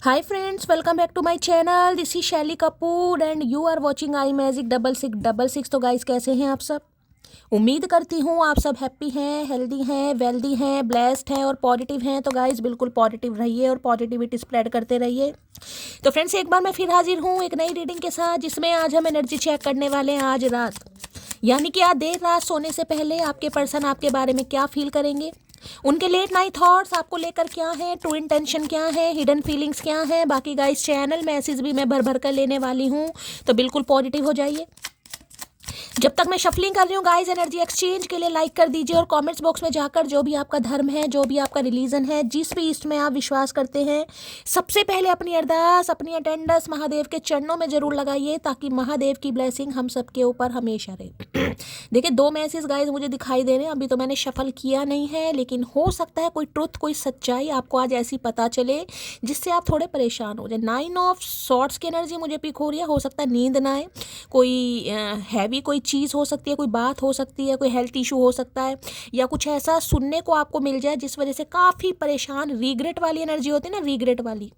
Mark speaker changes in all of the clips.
Speaker 1: Hi friends, welcome back to my channel. This is शैली Kapoor and you are watching I magic 6666। तो guys कैसे हैं आप सब? उम्मीद करती हूँ आप सब हैप्पी हैं, हेल्दी हैं, वेल्दी हैं, ब्लेस्ड हैं और पॉजिटिव हैं। तो गाइस बिल्कुल पॉजिटिव रहिए और पॉजिटिविटी स्प्रेड करते रहिए। तो फ्रेंड्स एक बार मैं फिर हाजिर हूँ एक नई रीडिंग के साथ, जिसमें आज हम एनर्जी चेक करने वाले हैं आज रात, यानी कि आज देर रात सोने से पहले आपके पर्सन आपके बारे में क्या फील करेंगे, उनके लेट नाइट थॉट्स आपको लेकर क्या है, ट्रू इंटेंशन क्या है, हिडन फीलिंग्स क्या है। बाकी गाइस चैनल मैसेज भी मैं भर भर कर लेने वाली हूँ, तो बिल्कुल पॉजिटिव हो जाइए। जब तक मैं शफलिंग कर रही हूँ गाइस, एनर्जी एक्सचेंज के लिए लाइक कर दीजिए और कमेंट्स बॉक्स में जाकर जो भी आपका धर्म है, जो भी आपका रिलीजन है, जिस भी ईस्ट में आप विश्वास करते हैं, सबसे पहले अपनी अरदास, अपनी अटेंडेंस महादेव के चरणों में जरूर लगाइए, ताकि महादेव की ब्लेसिंग हम सबके ऊपर हमेशा रहे। देखिए दो मैसेज गाइस मुझे दिखाई दे रहे हैं, अभी तो मैंने शफल किया नहीं है, लेकिन हो सकता है कोई ट्रुथ, कोई सच्चाई आपको आज ऐसी पता चले जिससे आप थोड़े परेशान हो जाए। 9 ऑफ सॉर्ड्स की एनर्जी मुझे पिक हो रही है। हो सकता है नींद ना आए, कोई हैवी कोई चीज़ हो सकती है, कोई बात हो सकती है, कोई हेल्थ इशू हो सकता है, या कुछ ऐसा सुनने को आपको मिल जाए जिस वजह से काफ़ी परेशान, रीग्रेट वाली एनर्जी होती है ना, रीग्रेट वाली।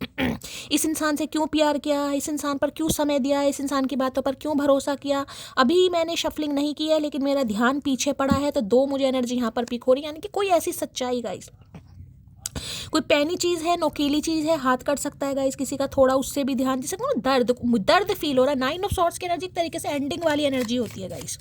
Speaker 1: इस इंसान से क्यों प्यार किया, इस इंसान पर क्यों समय दिया, इस इंसान की बातों पर क्यों भरोसा किया। अभी मैंने शफलिंग नहीं की है, लेकिन मेरा ध्यान पीछे पड़ा है, तो दो मुझे एनर्जी यहाँ पर पिक हो रही है, यानी कि कोई ऐसी सच्चाई गाइस, कोई पैनी चीज़ है, नोकीली चीज़ है, हाथ कट सकता है गाइस किसी का, थोड़ा उससे भी ध्यान दे सकते हो। दर्द फील हो रहा है। 9 ऑफ सॉर्ड्स की एनर्जी एक तरीके से एंडिंग वाली एनर्जी होती है गाइस।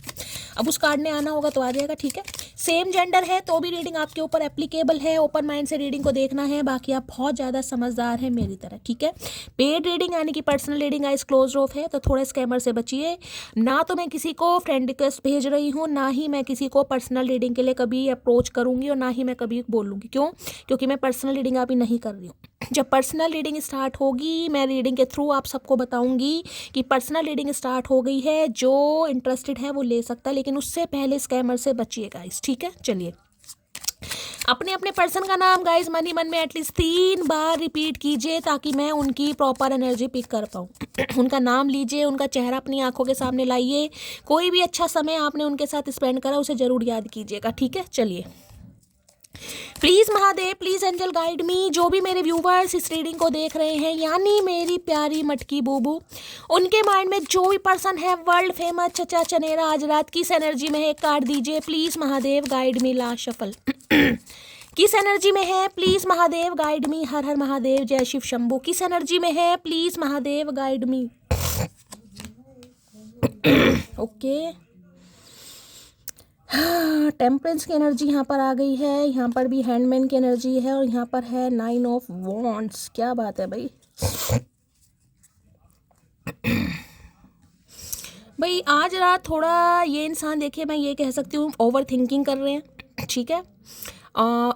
Speaker 1: अब उस कार्ड ने आना होगा तो आ जाएगा, ठीक है। सेम जेंडर है तो भी रीडिंग आपके ऊपर एप्लीकेबल है। ओपन माइंड से रीडिंग को देखना है, बाकी आप बहुत ज़्यादा समझदार हैं मेरी तरह, ठीक है। पेड रीडिंग यानी कि personal reading guys close of है, तो थोड़े स्कैमर से बचिए। ना तो मैं किसी को फ्रेंड रिक्वेस्ट भेज रही हूँ, ना ही मैं किसी को पर्सनल रीडिंग के लिए कभी अप्रोच करूँगी, और ना ही मैं कभी बोलूँगी। क्यों? क्योंकि मैं पर्सनल रीडिंग अभी नहीं कर रही हूँ। जब पर्सनल रीडिंग स्टार्ट होगी, मैं रीडिंग के थ्रू आप सबको बताऊंगी कि पर्सनल रीडिंग स्टार्ट हो गई है। जो इंटरेस्टेड है वो ले सकता है, लेकिन उससे पहले स्कैमर से बचिएगा गाइस, ठीक है। चलिए, अपने अपने पर्सन का नाम गाइस मन ही मन में एटलीस्ट 3 बार रिपीट कीजिए, ताकि मैं उनकी प्रॉपर एनर्जी पिक कर पाऊँ। उनका नाम लीजिए, उनका चेहरा अपनी आंखों के सामने लाइए। कोई भी अच्छा समय आपने उनके साथ स्पेंड करा उसे ज़रूर याद कीजिएगा, ठीक है। चलिए, please Mahadev, please angel guide me. जो भी मेरे व्यूवर्स इस रीडिंग को देख रहे हैं, यानी मेरी प्यारी मटकी बूबू, उनके माइंड में जो भी पर्सन है वर्ल्ड फेमस चचा चनेरा, आज रात किस एनर्जी में है, एक कार्ड दीजिए please Mahadev, guide me. Last shuffle किस एनर्जी में है प्लीज़ महादेव, गाइड मी। हर हर महादेव, जय शिव शंभू। किस एनर्जी में है please Mahadev, guide me. Okay, temperance की एनर्जी यहाँ पर आ गई है, यहाँ पर भी हैंडमैन की एनर्जी है, और यहाँ पर है 9 ऑफ वॉन्ड्स। क्या बात है भाई। भाई आज रात थोड़ा ये इंसान, देखिए मैं ये कह सकती हूँ, ओवर थिंकिंग कर रहे हैं, ठीक है।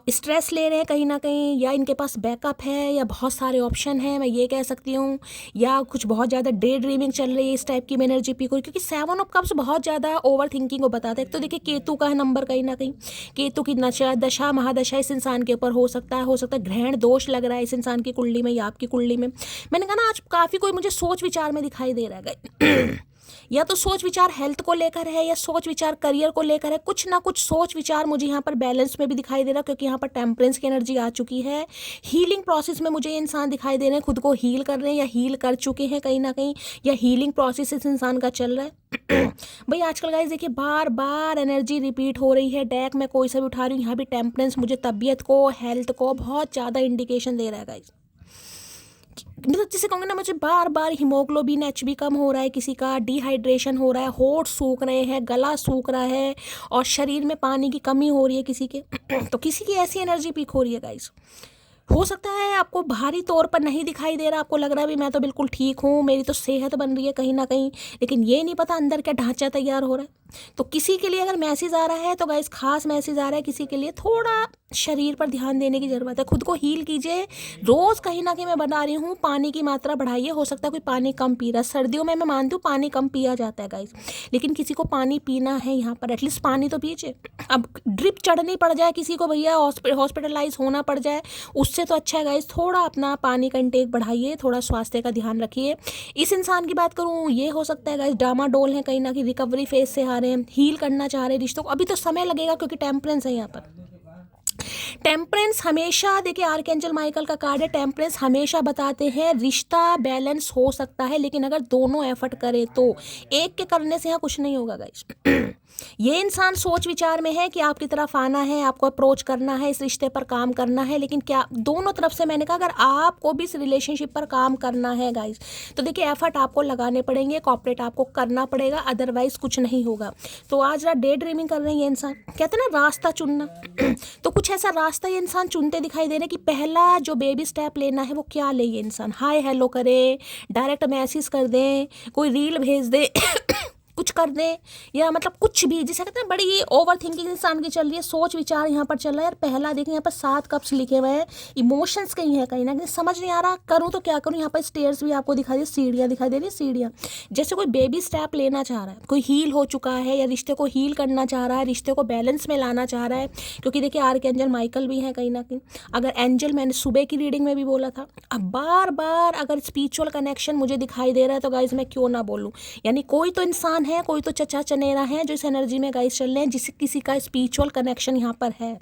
Speaker 1: स्ट्रेस ले रहे हैं कहीं ना कहीं, या इनके पास बैकअप है, या बहुत सारे ऑप्शन हैं, मैं ये कह सकती हूँ, या कुछ बहुत ज़्यादा डे ड्रीमिंग चल रही है, इस टाइप की एनर्जी पी कोई। क्योंकि 7 ऑफ कप्स बहुत ज़्यादा ओवर थिंकिंग को बताता है। तो देखिए केतु का है नंबर, कहीं ना कहीं केतु की नशा दशा महादशा इस इंसान के ऊपर हो सकता है ग्रहण दोष लग रहा है इस इंसान की कुंडली में या आपकी कुंडली में। मैंने कहा ना, आज काफ़ी कोई मुझे सोच विचार में दिखाई दे रहा है। या तो सोच विचार हेल्थ को लेकर है, या सोच विचार करियर को लेकर है। कुछ ना कुछ सोच विचार मुझे यहाँ पर बैलेंस में भी दिखाई दे रहा है, क्योंकि यहाँ पर टेम्परेंस की एनर्जी आ चुकी है। हीलिंग प्रोसेस में मुझे ये इंसान दिखाई दे रहे हैं, खुद को हील कर रहे हैं या हील कर चुके हैं कहीं ना कहीं, या हीलिंग प्रोसेस इस इंसान का चल रहा है। भाई आजकल गाइस देखिए बार बार एनर्जी रिपीट हो रही है। डेक में कोई सा भी उठा रही हूँ, यहाँ भी टेम्परेंस मुझे तबीयत को, हेल्थ को बहुत ज़्यादा इंडिकेशन दे रहा है गाइस। मतलब जिसे कहूँगे ना, मुझे बार बार हीमोग्लोबिन HB कम हो रहा है, किसी का डिहाइड्रेशन हो रहा है, होठ सूख रहे हैं, गला सूख रहा है, और शरीर में पानी की कमी हो रही है किसी के। तो किसी की ऐसी एनर्जी पीक हो रही है गाइस। हो सकता है आपको बाहरी तौर पर नहीं दिखाई दे रहा, आपको लग रहा है भी मैं तो बिल्कुल ठीक हूँ, मेरी तो सेहत बन रही है कहीं ना कहीं, लेकिन ये नहीं पता अंदर क्या ढांचा तैयार हो रहा है। तो किसी के लिए अगर मैसेज आ रहा है तो गाइस खास मैसेज आ रहा है, किसी के लिए थोड़ा शरीर पर ध्यान देने की ज़रूरत है। खुद को हील कीजिए। रोज़ कहीं ना कहीं मैं बता रही हूँ, पानी की मात्रा बढ़ाइए। हो सकता है कोई पानी कम पी रहा है, सर्दियों में मैं मानती हूँ पानी कम पिया जाता है गाइस, लेकिन किसी को पानी पीना है यहाँ पर, एटलीस्ट पानी तो पीजिए। अब ड्रिप चढ़नी पड़ जाए किसी को, भैया हॉस्पिटलाइज होना पड़ जाए, उससे तो अच्छा है गाइस थोड़ा अपना पानी का इंटेक बढ़ाइए, थोड़ा स्वास्थ्य का ध्यान रखिए। इस इंसान की बात करूँ, ये हो सकता है गाइस डामाडोल है, कहीं ना कहीं रिकवरी फेज से आ रहे हैं, हील करना चाह रहे हैं रिश्तों को। अभी तो समय लगेगा क्योंकि टेम्परेंस है यहाँ पर। टेम्परेंस हमेशा, देखिए आर्कएंजल माइकल का कार्ड है, टेम्परेंस हमेशा बताते हैं रिश्ता बैलेंस हो सकता है, लेकिन अगर दोनों एफर्ट करें तो। एक के करने से यहाँ कुछ नहीं होगा गाइस। ये इंसान सोच विचार में है कि आपकी तरफ आना है, आपको अप्रोच करना है, इस रिश्ते पर काम करना है, लेकिन क्या दोनों तरफ से, मैंने कहा अगर आपको भी इस रिलेशनशिप पर काम करना है गाइस, तो देखिए एफर्ट आपको लगाने पड़ेंगे, कॉपरेट आपको करना पड़ेगा, अदरवाइज कुछ नहीं होगा। तो आज रात डे ड्रीमिंग कर रहे हैं ये इंसान, कहते हैं ना रास्ता चुनना, तो कुछ ऐसा रास्ता ये इंसान चुनते दिखाई दे रहे हैं कि पहला जो बेबी स्टेप लेना है वो क्या ले। ये इंसान हाय हेलो करे, डायरेक्ट मैसेज कर दें, कोई रील भेज दे कुछ कर दें, या मतलब कुछ भी, जिसे कहते हैं बड़ी ओवर थिंकिंग इंसान की चल रही है, सोच विचार यहाँ पर चल रहा है। यार पहला देखें यहाँ पर 7 कप्स लिखे हुए हैं, इमोशंस कहीं है, कहीं ना कहीं समझ नहीं आ रहा करूँ तो क्या करूँ। यहाँ पर स्टेयर्स भी आपको दिखाई दे, सीढ़ियाँ दिखाई दे रही है, सीढ़ियाँ, जैसे कोई बेबी स्टेप लेना चाह रहा है, कोई हील हो चुका है या रिश्ते को हील करना चाह रहा है, रिश्ते को बैलेंस में लाना चाह रहा है, क्योंकि देखिए आर्कएंजल माइकल भी है कहीं ना कहीं। अगर एंजल मैंने सुबह की रीडिंग में भी बोला था, अब बार बार अगर स्पिरिचुअल कनेक्शन मुझे दिखाई दे रहा है तो गाइज मैं क्यों ना बोलूँ। यानी कोई तो इंसान है, कोई तो चचा चनेरा है जो इस एनर्जी में गाइस चल रहे हैं, जिससे किसी का स्पिरिचुअल कनेक्शन यहाँ पर है।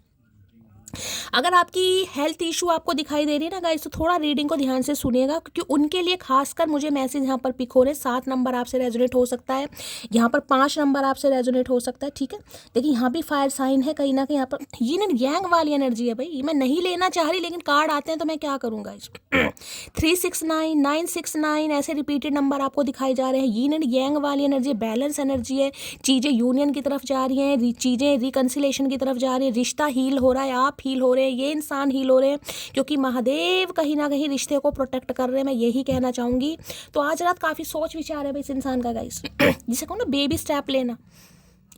Speaker 1: अगर आपकी हेल्थ इशू आपको दिखाई दे रही है ना गाइस, तो थोड़ा रीडिंग को ध्यान से सुनिएगा, क्योंकि उनके लिए खासकर मुझे मैसेज यहाँ पर पिक हो रहे हैं। 7 नंबर आपसे रेजोनेट हो सकता है, यहाँ पर 5 नंबर आपसे रेजोनेट हो सकता है, ठीक है। देखिए यहाँ भी फायर साइन है कहीं ना कहीं, यहाँ पर यिन एंड यांग वाली एनर्जी है भाई। मैं नहीं लेना चाह रही, लेकिन कार्ड आते हैं तो मैं क्या करूँगा। 369 969 ऐसे रिपीटेड नंबर आपको दिखाई जा रहे हैं। यिन एंड यांग वाली एनर्जी, बैलेंस एनर्जी है, चीज़ें यूनियन की तरफ जा रही हैं, चीज़ें रिकन्सिलेशन की तरफ जा रही है, रिश्ता हील हो रहा है, आप हील हो रहे हैं, ये इंसान हील हो रहे हैं, क्योंकि महादेव कहीं ना कहीं रिश्ते को प्रोटेक्ट कर रहे हैं, मैं यही कहना चाहूँगी। तो आज रात काफ़ी सोच विचार है भाई इस इंसान का गाइस, जिसे कहूँ ना बेबी स्टेप लेना।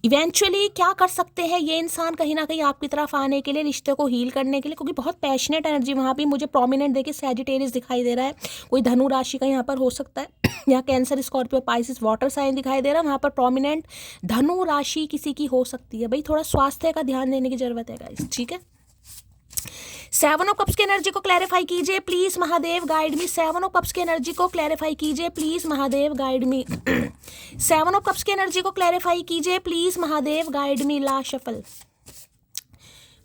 Speaker 1: इवेंचुअली क्या कर सकते हैं ये इंसान कहीं ना कहीं आपकी तरफ आने के लिए, रिश्ते को हील करने के लिए, क्योंकि बहुत पैशनेट एनर्जी वहाँ भी मुझे प्रोमिनेंट देखिए सैजिटेरियस दिखाई दे रहा है, कोई धनु राशि का यहाँ पर हो सकता है, यहाँ cancer Scorpio Pisces water sign दिखाई दे रहा है, वहाँ पर प्रोमिनेंट धनु राशि किसी की हो सकती है। भाई थोड़ा स्वास्थ्य का ध्यान देने की जरूरत है गाइस, ठीक है। 7 ऑफ कप्स की एनर्जी को क्लैरिफाई कीजिए please Mahadev guide me. 7 of cups की एनर्जी को क्लैरिफाई कीजिए please Mahadev guide me. 7 of cups की एनर्जी को क्लैरिफाई कीजिए प्लीज महादेव गाइड मी। ला शफल,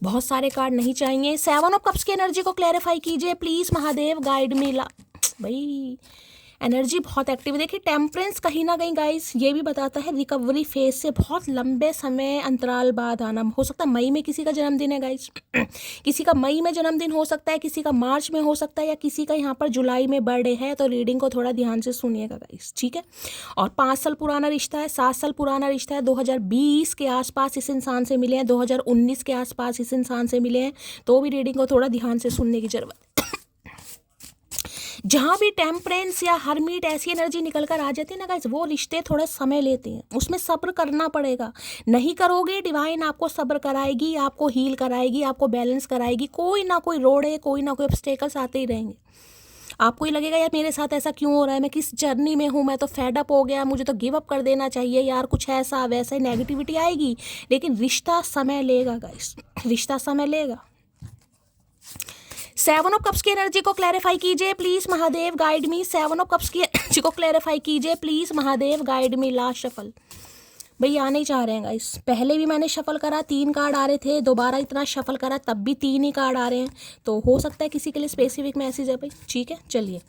Speaker 1: बहुत सारे कार्ड नहीं चाहिए। 7 ऑफ कप्स की एनर्जी को क्लैरिफाई कीजिए प्लीज महादेव गाइड मी। ला भाई एनर्जी बहुत एक्टिव है। देखिए टेम्परेंस कहीं ना कहीं गाइस ये भी बताता है रिकवरी फेज से बहुत लंबे समय अंतराल बाद आना। हो सकता है मई में किसी का जन्मदिन है गाइस, किसी का मई में जन्मदिन हो सकता है, किसी का मार्च में हो सकता है, या किसी का यहाँ पर जुलाई में बर्थडे है। तो रीडिंग को थोड़ा ध्यान से सुनिएगा गाइस, ठीक है। और 5 साल पुराना रिश्ता है, 7 साल पुराना रिश्ता है, 2020 के आसपास इस इंसान से मिले हैं, 2019 के आसपास इस इंसान से मिले हैं, तो भी रीडिंग को थोड़ा ध्यान से सुनने की जरूरत है। जहाँ भी टेम्परेंस या हरमीट ऐसी एनर्जी निकल कर आ जाती है ना गाइस, वो रिश्ते थोड़ा समय लेते हैं, उसमें सब्र करना पड़ेगा। नहीं करोगे डिवाइन आपको सब्र कराएगी, आपको हील कराएगी, आपको बैलेंस कराएगी। कोई ना कोई रोड़े, कोई ना कोई ऑब्स्टेकल्स आते ही रहेंगे। आपको ही लगेगा यार मेरे साथ ऐसा क्यों हो रहा है, मैं किस जर्नी में हूँ, मैं तो फेड अप हो गया, मुझे तो गिव अप कर देना चाहिए यार, कुछ ऐसा वैसा ही नेगेटिविटी आएगी। लेकिन रिश्ता समय लेगा गाइस, रिश्ता समय लेगा। 7 ऑफ कप्स की एनर्जी को क्लैरिफाई कीजिए please Mahadev guide me. 7 of cups की एनर्जी को क्लैरिफाई कीजिए please Mahadev guide me. Last shuffle, भाई आने ही चाह रहे हैं गाइस। पहले भी मैंने शफल करा, 3 कार्ड आ रहे थे, दोबारा इतना शफल करा तब भी 3 ही कार्ड आ रहे हैं। तो हो सकता है किसी के लिए स्पेसिफिक मैसेज है भाई, ठीक है। चलिए,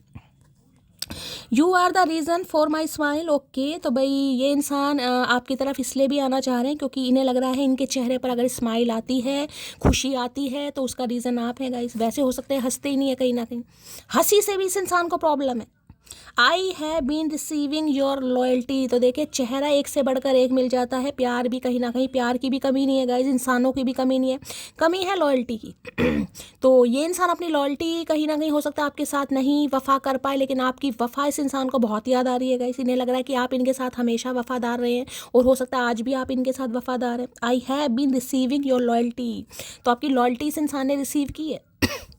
Speaker 1: you are the reason for my smile. Okay, तो भाई ये इंसान आपकी तरफ इसलिए भी आना चाह रहे हैं क्योंकि इन्हें लग रहा है इनके चेहरे पर अगर स्माइल आती है, खुशी आती है, तो उसका रीज़न आप हैं गाइस। वैसे हो सकता है हंसते ही नहीं है, कहीं ना कहीं हंसी से भी इस इंसान को प्रॉब्लम है। I have been receiving your loyalty. तो देखिए चेहरा एक से बढ़कर एक मिल जाता है। प्यार भी कहीं ना कहीं, प्यार की भी कमी नहीं है गाइज, इंसानों की भी कमी नहीं है, कमी है लॉयल्टी की। तो ये इंसान अपनी लॉयल्टी कहीं ना कहीं हो सकता है आपके साथ नहीं वफा कर पाए, लेकिन आपकी वफा इस इंसान को बहुत याद आ रही है गाइज। इन्हें लग रहा है कि आप इनके साथ हमेशा वफादार रहे हैं, और हो सकता है आज भी आप इनके साथ वफादार हैं। I have been receiving your loyalty, तो आपकी लॉयल्टी इस इंसान ने रिसीव की है।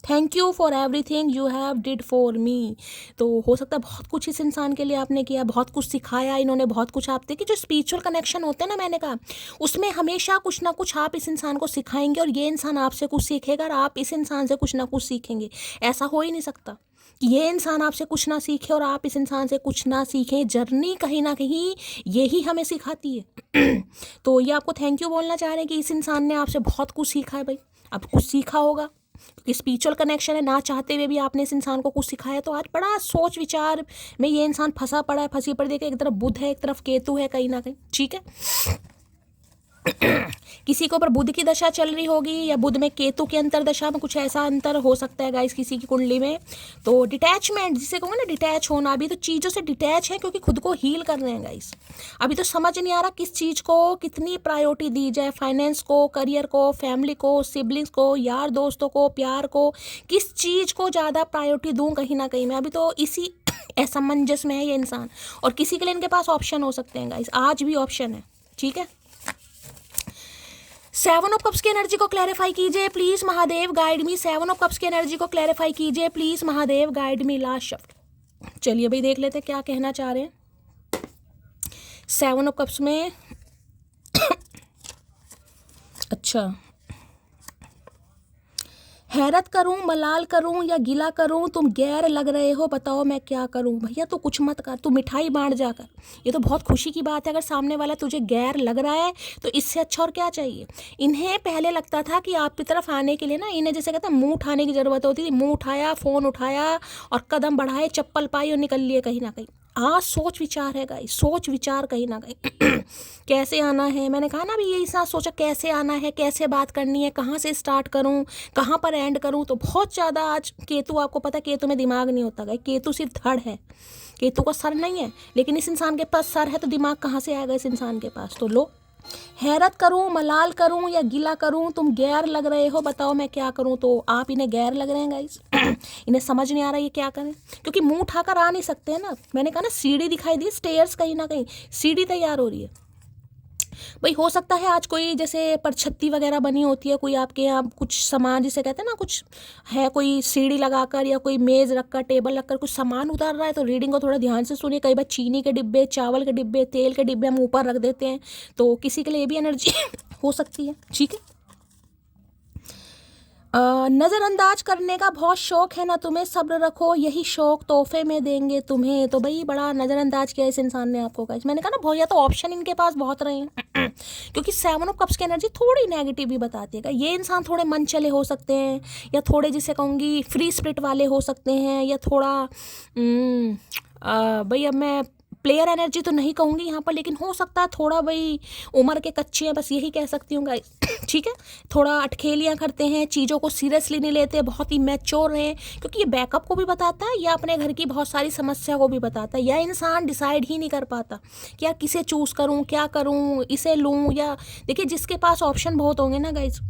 Speaker 1: Thank you for everything you have did for me. तो हो सकता है बहुत कुछ इस इंसान के लिए आपने किया, बहुत कुछ सिखाया इन्होंने, बहुत कुछ आप देखिए जो स्पिरिचुअल कनेक्शन होते हैं ना, मैंने कहा उसमें हमेशा कुछ ना कुछ आप इस इंसान को सिखाएंगे, और ये इंसान आपसे कुछ सीखेगा, और आप इस इंसान से कुछ ना कुछ सीखेंगे। ऐसा हो ही नहीं सकता कि ये इंसान आपसे कुछ ना सीखे और आप इस इंसान से कुछ ना सीखें। जर्नी कहीं ना कहीं यही हमें सिखाती है। तो ये आपको थैंक यू बोलना चाह रहे हैं कि इस इंसान ने आपसे बहुत कुछ सीखा है भाई। अब कुछ सीखा होगा, क्योंकि स्पिरिचुअल कनेक्शन है, ना चाहते हुए भी आपने इस इंसान को कुछ सिखाया। तो आज बड़ा सोच विचार में ये इंसान फंसा पड़ा है, फंसी पड़ी। देखिए एक तरफ बुध है, एक तरफ केतु है कहीं ना कहीं, ठीक है। किसी के ऊपर बुध की दशा चल रही होगी या बुध में केतु के अंतर दशा में कुछ ऐसा अंतर हो सकता है गाइस किसी की कुंडली में। तो डिटैचमेंट जिसे कहूँगा ना, डिटैच होना, अभी तो चीज़ों से डिटैच है क्योंकि खुद को हील कर रहे हैं गाइस। अभी तो समझ नहीं आ रहा किस चीज़ को कितनी प्रायोरिटी दी जाए, फाइनेंस को, करियर को, फैमिली को, सिबलिंग्स को, यार दोस्तों को, प्यार को, किस चीज़ को ज़्यादा प्रायोरिटी दूँ कहीं ना कहीं मैं। अभी तो इसी असमंजस में है ये इंसान। और किसी के लिए इनके पास ऑप्शन हो सकते हैं गाइस, आज भी ऑप्शन है, ठीक है। 7 ऑफ कप्स की एनर्जी को क्लैरिफाई कीजिए please Mahadev, guide me. 7 of cups की एनर्जी को क्लैरिफाई कीजिए please Mahadev, guide me. Last shift, चलिए भाई देख लेते क्या कहना चाह रहे हैं 7 ऑफ कप्स में। अच्छा, हैरत करूं, मलाल करूं या गिला करूं, तुम गैर लग रहे हो, बताओ मैं क्या करूं। भैया तो कुछ मत कर, तू मिठाई बांट जाकर। ये तो बहुत खुशी की बात है अगर सामने वाला तुझे गैर लग रहा है, तो इससे अच्छा और क्या चाहिए। इन्हें पहले लगता था कि आपकी तरफ आने के लिए ना, इन्हें जैसे कहते हैं मुंह उठाने की ज़रूरत होती थी। मुंह उठाया, फ़ोन उठाया और कदम बढ़ाए, चप्पल पाई और निकल लिए कहीं ना कहीं। आज सोच विचार है गाइस, सोच विचार कहीं ना कहीं। कैसे आना है, मैंने कहा ना अभी यही साथ सोचा कैसे आना है, कैसे बात करनी है, कहाँ से स्टार्ट करूँ, कहाँ पर एंड करूँ। तो बहुत ज़्यादा आज केतु, आपको पता है केतु में दिमाग नहीं होता गाइस, केतु सिर्फ धड़ है, केतु का सर नहीं है। लेकिन इस इंसान के पास सर है तो दिमाग कहाँ से आएगा इस इंसान के पास। तो लो, हैरत करूं, मलाल करूं या गिला करूं, तुम गैर लग रहे हो, बताओ मैं क्या करूं। तो आप इन्हें गैर लग रहे हैं गाइस। इन्हें समझ नहीं आ रहा ये क्या करें, क्योंकि मुंह उठाकर आ नहीं सकते हैं ना। मैंने कहा ना सीढ़ी दिखाई दी, स्टेयर्स कहीं ना कहीं सीढ़ी तैयार हो रही है भाई। हो सकता है आज कोई जैसे परछत्ती वगैरह बनी होती है, कोई आपके यहाँ कुछ सामान जिसे कहते हैं ना, कुछ है, कोई सीढ़ी लगाकर या कोई मेज़ रखकर, टेबल रखकर कुछ सामान उतार रहा है। तो रीडिंग को थोड़ा ध्यान से सुनिए। कई बार चीनी के डिब्बे, चावल के डिब्बे, तेल के डिब्बे हम ऊपर रख देते हैं, तो किसी के लिए भी एनर्जी हो सकती है, ठीक है। नज़रअंदाज करने का बहुत शौक है ना तुम्हें, सब्र रखो, यही शौक तोहफे में देंगे तुम्हें। तो भाई बड़ा नज़रअंदाज किया इस इंसान ने आपको गाइस। मैंने कहा ना भैया तो ऑप्शन इनके पास बहुत रहे हैं। क्योंकि 7 ऑफ कप्स की एनर्जी थोड़ी नेगेटिव भी बताती है। ये इंसान थोड़े मन चले हो सकते हैं, या थोड़े जिसे कहूँगी फ्री स्पिरिट वाले हो सकते हैं, या थोड़ा भाई अब मैं प्लेयर एनर्जी तो नहीं कहूँगी यहाँ पर, लेकिन हो सकता है थोड़ा भाई उम्र के कच्चे हैं, बस यही कह सकती हूँ गाइस। ठीक है, थोड़ा अटखेलियाँ करते हैं, चीज़ों को सीरियसली नहीं लेते, बहुत ही मैच्योर हैं। क्योंकि ये बैकअप को भी बताता है या अपने घर की बहुत सारी समस्या को भी बताता है। यह इंसान डिसाइड ही नहीं कर पाता कि यार किसे चूज़ करूँ, क्या करूँ, इसे लूँ या। देखिए जिसके पास ऑप्शन बहुत होंगे ना गाइस,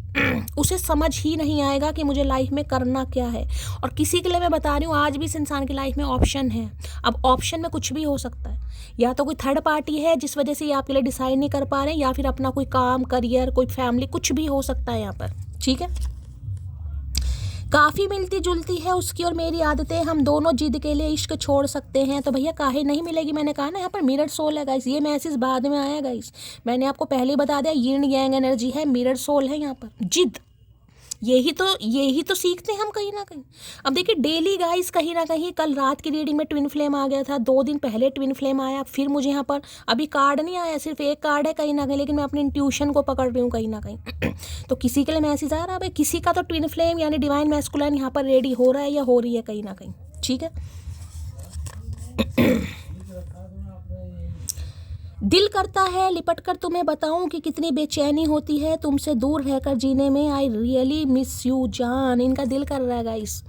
Speaker 1: उसे समझ ही नहीं आएगा कि मुझे लाइफ में करना क्या है। और किसी के लिए मैं बता रही हूँ आज भी इस इंसान की लाइफ में ऑप्शन है। अब ऑप्शन में कुछ भी हो सकता है, या तो कोई थर्ड पार्टी है जिस वजह से ये आपके लिए डिसाइड नहीं कर पा रहे हैं, या फिर अपना कोई काम, करियर, कोई फैमिली, कुछ भी हो सकता है यहाँ पर, ठीक है। काफ़ी मिलती जुलती है उसकी और मेरी आदतें, हम दोनों जिद के लिए इश्क छोड़ सकते हैं। तो भैया काहे नहीं मिलेगी, मैंने कहा ना यहाँ पर मिरर सोल है गाइस। ये मैसेज बाद में आया गाइस, मैंने आपको पहले ही बता दिया, यिन यांग एनर्जी है, मिरर सोल है यहाँ पर, जिद। यही तो सीखते हैं हम कहीं ना कहीं। अब देखिए डेली गाइस कहीं ना कहीं, कल रात की रीडिंग में ट्विन फ्लेम आ गया था, 2 दिन पहले ट्विन फ्लेम आया, फिर मुझे यहाँ पर अभी कार्ड नहीं आया, सिर्फ एक कार्ड है कहीं ना कहीं, लेकिन मैं अपनी इंट्यूशन को पकड़ रही हूँ कहीं ना कहीं। तो किसी के लिए मैसेज आ रहा है भाई, किसी का तो ट्विन फ्लेम यानी डिवाइन मैस्कुलाइन यहाँ पर रेडी हो रहा है या हो रही है कहीं ना कहीं, ठीक है। दिल करता है लिपट कर तुम्हें बताऊं कि कितनी बेचैनी होती है तुमसे दूर रहकर जीने में। आई रियली मिस यू जान, इनका दिल कर रहा है गाइस।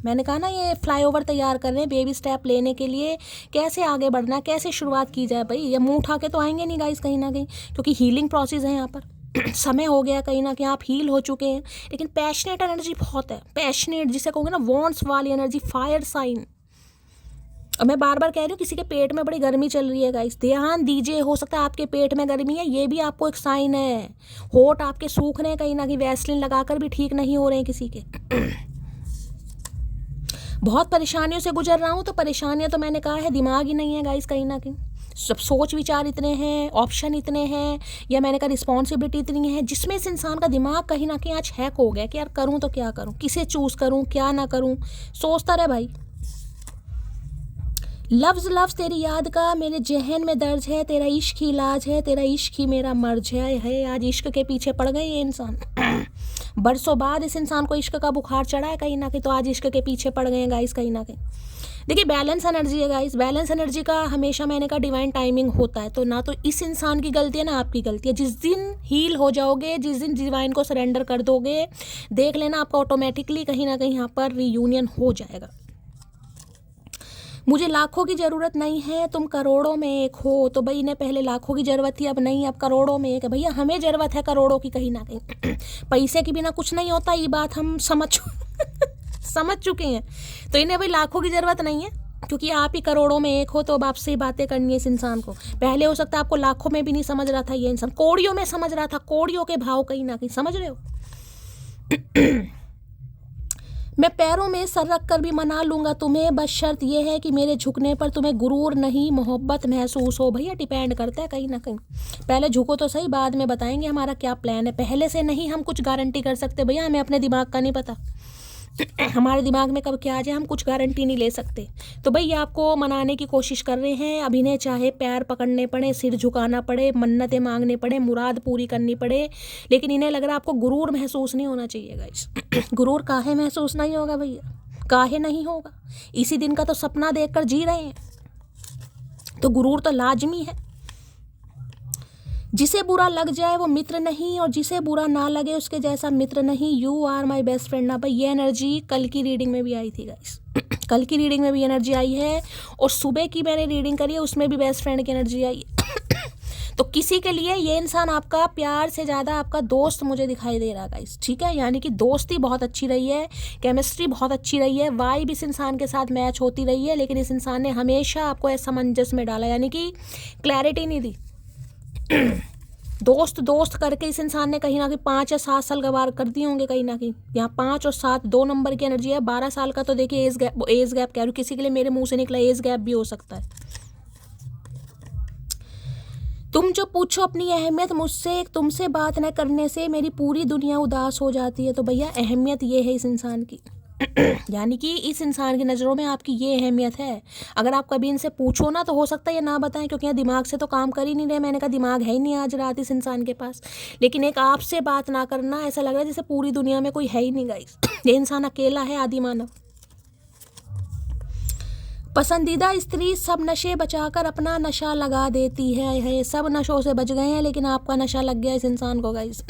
Speaker 1: मैंने कहा ना ये फ्लाईओवर तैयार कर रहे हैं बेबी स्टेप लेने के लिए, कैसे आगे बढ़ना, कैसे शुरुआत की जाए। भाई ये मुंह उठा के तो आएंगे नहीं गाइस कहीं ना कहीं, क्योंकि हीलिंग प्रोसेस है यहाँ पर। समय हो गया कहीं ना कहीं, आप हील हो चुके हैं, लेकिन पैशनेट एनर्जी बहुत है, पैशनेट जिसे कहोगे ना वॉन्ट्स वाली एनर्जी, फायर साइन। और मैं बार बार कह रही हूँ किसी के पेट में बड़ी गर्मी चल रही है गाइस, ध्यान दीजिए। हो सकता है आपके पेट में गर्मी है, ये भी आपको एक साइन है। होठ आपके सूख रहे हैं कहीं ना कहीं, वैसलीन लगाकर भी ठीक नहीं हो रहे हैं किसी के। बहुत परेशानियों से गुजर रहा हूँ, तो परेशानियाँ तो मैंने कहा है दिमाग ही नहीं है गाइस कहीं ना कहीं। सब सोच विचार इतने हैं, ऑप्शन इतने हैं, या मैंने कहा रिस्पॉन्सिबिलिटी इतनी है, जिसमें इस इंसान का दिमाग कहीं ना कहीं आज हैक हो गया कि यार करूँ तो क्या करूँ, किसे चूज़ करूँ, क्या ना करूँ, सोचता रहे भाई। लफ्ज़ तेरी याद का मेरे जहन में दर्ज है, तेरा इश्क ही इलाज है, तेरा इश्क ही मेरा मर्ज है। आज इश्क के पीछे पड़ गए ये इंसान। बरसों बाद इस इंसान को इश्क का बुखार चढ़ा है कहीं ना कहीं, तो आज इश्क के पीछे पड़ गए हैं गाइस कहीं ना कहीं। देखिए बैलेंस एनर्जी है गाइस, बैलेंस एनर्जी का हमेशा मैंने कहा डिवाइन टाइमिंग होता है। तो ना तो इस इंसान की गलती है ना आपकी गलती है। जिस दिन हील हो जाओगे, जिस दिन डिवाइन को सरेंडर कर दोगे, देख लेना आपका ऑटोमेटिकली कहीं ना कहीं यहाँ पर रीयूनियन हो जाएगा। मुझे लाखों की ज़रूरत नहीं है, तुम करोड़ों में एक हो। तो भाई इन्हें पहले लाखों की ज़रूरत थी, अब नहीं, अब करोड़ों में एक है। भैया हमें ज़रूरत है करोड़ों की कहीं ना कहीं। पैसे के बिना कुछ नहीं होता, ये बात हम समझ चुके हैं। तो इन्हें भाई लाखों की ज़रूरत नहीं है, क्योंकि आप ही करोड़ों में एक हो। तो अब आपसे बातें करनी है इस इंसान को। पहले हो सकता है आपको लाखों में भी नहीं समझ रहा था ये इंसान, कौड़ियों में समझ रहा था, कौड़ियों के भाव कहीं ना कहीं, समझ रहे हो। मैं पैरों में सर रख कर भी मना लूँगा तुम्हें, बस शर्त यह है कि मेरे झुकने पर तुम्हें गुरूर नहीं मोहब्बत महसूस हो। भैया डिपेंड करता है कहीं ना कहीं, पहले झुको तो सही, बाद में बताएंगे हमारा क्या प्लान है। पहले से नहीं हम कुछ गारंटी कर सकते भैया, हमें अपने दिमाग का नहीं पता। हमारे दिमाग में कब क्या आ जाए हम कुछ गारंटी नहीं ले सकते। तो भाई आपको मनाने की कोशिश कर रहे हैं। अब इन्हें चाहे पैर पकड़ने पड़े, सिर झुकाना पड़े, मन्नतें मांगने पड़े, मुराद पूरी करनी पड़े, लेकिन इन्हें लग रहा है आपको गुरूर महसूस नहीं होना चाहिए गाइस। गुरूर काहे महसूस नहीं होगा भैया, काहे नहीं होगा। इसी दिन का तो सपना देखकर जी रहे हैं, तो गुरूर तो लाजमी है। जिसे बुरा लग जाए वो मित्र नहीं, और जिसे बुरा ना लगे उसके जैसा मित्र नहीं। You are my best friend. ना भाई ये एनर्जी कल की रीडिंग में भी आई थी गाइस। कल की रीडिंग में भी एनर्जी आई है, और सुबह की मैंने रीडिंग करी है उसमें भी बेस्ट फ्रेंड की एनर्जी आई है। तो किसी के लिए ये इंसान आपका प्यार से ज़्यादा आपका दोस्त मुझे दिखाई दे रहा है गाइस, ठीक है। यानी कि दोस्ती बहुत अच्छी रही है, केमिस्ट्री बहुत अच्छी रही है, वाइब इस इंसान के साथ मैच होती रही है, लेकिन इस इंसान ने हमेशा आपको असमंजस में डाला, यानी कि क्लैरिटी नहीं दी। दोस्त दोस्त करके इस इंसान ने कहीं ना कहीं 5 या 7 साल गवार कर दिए होंगे कहीं ना कहीं। यहाँ 5 और 7 2 नंबर की एनर्जी है। 12 साल का तो देखिए एज गैप कह रही हूँ, किसी के लिए मेरे मुंह से निकला एज गैप भी हो सकता है। तुम जो पूछो अपनी अहमियत मुझसे, तुमसे बात न करने से मेरी पूरी दुनिया उदास हो जाती है। तो भैया अहमियत ये है इस इंसान की। यानी कि इस इंसान की नज़रों में आपकी ये अहमियत है। अगर आप कभी इनसे पूछो ना तो हो सकता है ये ना बताएं, क्योंकि यहाँ दिमाग से तो काम कर ही नहीं रहे। मैंने कहा दिमाग है ही नहीं आज रात इस इंसान के पास। लेकिन एक आपसे बात ना करना, ऐसा लग रहा है जैसे पूरी दुनिया में कोई है ही नहीं गाइस। ये इंसान अकेला है, आदि मानव। पसंदीदा स्त्री सब नशे बचाकर अपना नशा लगा देती है। सब नशों से बच गए हैं, लेकिन आपका नशा लग गया इस इंसान को गाइस।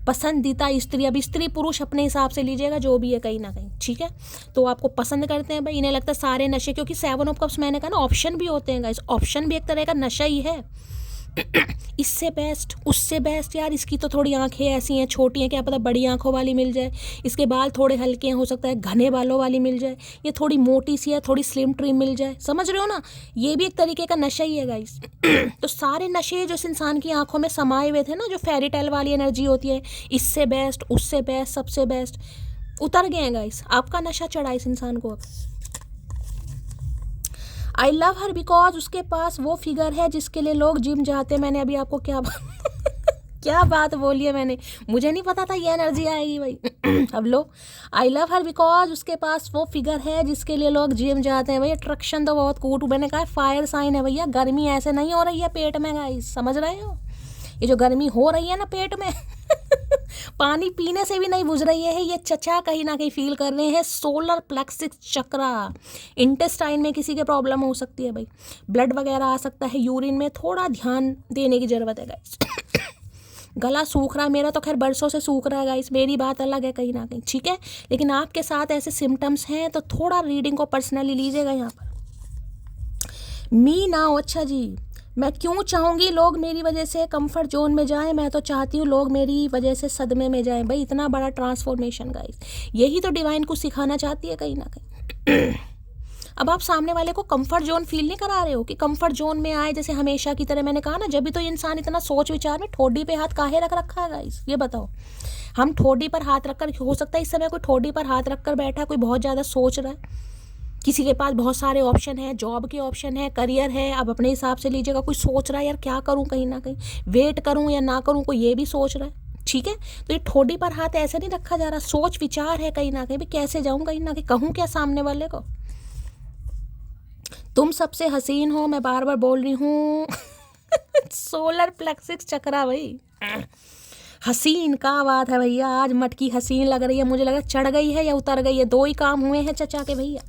Speaker 1: पसंदीदा स्त्री, अब स्त्री पुरुष अपने हिसाब से लीजिएगा जो भी है कहीं ना कहीं, ठीक है। तो आपको पसंद करते हैं भाई, इन्हें लगता है सारे नशे, क्योंकि 7 ऑफ कप्स मैंने कहा ना ऑप्शन भी होते हैं गाइस, ऑप्शन भी एक तरह का नशा ही है। इससे बेस्ट, उससे बेस्ट, यार इसकी तो थोड़ी आंखें ऐसी हैं छोटी हैं, क्या पता बड़ी आंखों वाली मिल जाए, इसके बाल थोड़े हल्के हैं, हो सकता है घने बालों वाली मिल जाए, ये थोड़ी मोटी सी है, थोड़ी स्लिम ट्रिम मिल जाए, समझ रहे हो ना। ये भी एक तरीके का नशा ही है गाइस। तो सारे नशे जो इस इंसान की आंखों में समाये हुए थे ना, जो फेरी टेल वाली एनर्जी होती है, इससे बेस्ट, उससे बेस्ट, सबसे बेस्ट, उतर गए हैं गाइस। आपका नशा चढ़ा इस इंसान को। अब आई लव हर बिकॉज उसके पास वो फिगर है जिसके लिए लोग जिम जाते हैं। मैंने अभी आपको क्या बात बोली है मैंने, मुझे नहीं पता था ये एनर्जी आएगी भाई। अब लो, आई लव हर बिकॉज उसके पास वो फिगर है जिसके लिए लोग जिम जाते हैं। भैया अट्रैक्शन तो बहुत कूट, मैंने कहा फायर साइन है भैया। गर्मी ऐसे नहीं हो रही है पेट में गाइस, समझ रहे हो। ये जो गर्मी हो रही है ना पेट में पानी पीने से भी नहीं बुझ रही है, ये चचा कहीं ना कहीं फील कर रहे हैं। सोलर प्लेक्सिस चक्रा, इंटेस्टाइन में किसी के प्रॉब्लम हो सकती है भाई, ब्लड वगैरह आ सकता है यूरिन में, थोड़ा ध्यान देने की ज़रूरत है गाइस। गला सूख रहा है मेरा, तो खैर बरसों से सूख रहा है गाइस, मेरी बात अलग है कहीं ना कहीं, ठीक है। लेकिन आपके साथ ऐसे सिम्टम्स हैं तो थोड़ा रीडिंग को पर्सनली लीजिएगा यहाँ पर। मी नाउ, अच्छा जी, मैं क्यों चाहूँगी लोग मेरी वजह से कंफर्ट जोन में जाएं, मैं तो चाहती हूँ लोग मेरी वजह से सदमे में जाएं। भाई इतना बड़ा ट्रांसफॉर्मेशन गाइस, यही तो डिवाइन को सिखाना चाहती है कहीं ना कहीं। अब आप सामने वाले को कंफर्ट जोन फील नहीं करा रहे हो कि कंफर्ट जोन में आए जैसे हमेशा की तरह। मैंने कहा ना, जब भी तो इंसान इतना सोच विचार में ठोडी पे हाथ काहे रख रखा है गाइस, ये बताओ। हम ठोडी पर हाथ रखकर, हो सकता है इस समय कोई ठोडी पर हाथ रखकर बैठा, कोई बहुत ज़्यादा सोच रहा है, किसी के पास बहुत सारे ऑप्शन है, जॉब के ऑप्शन है, करियर है, अब अपने हिसाब से लीजिएगा। कोई सोच रहा है यार क्या करूं, कहीं ना कहीं वेट करूं या ना करूं, कोई ये भी सोच रहा है, ठीक है। तो ये ठोडी पर हाथ ऐसे नहीं रखा जा रहा, सोच विचार है कहीं ना कहीं भी कैसे जाऊं, कहीं ना कहीं कहूं क्या सामने वाले को। तुम सबसे हसीन हो, मैं बार बार बोल रही हूँ। सोलर प्लेक्सिस चक्रा भाई, हसीन, का बात है भैया, आज मटकी हसीन लग रही है, मुझे लग रहा है चढ़ गई है या उतर गई है, दो ही काम हुए हैं चचा के भैया।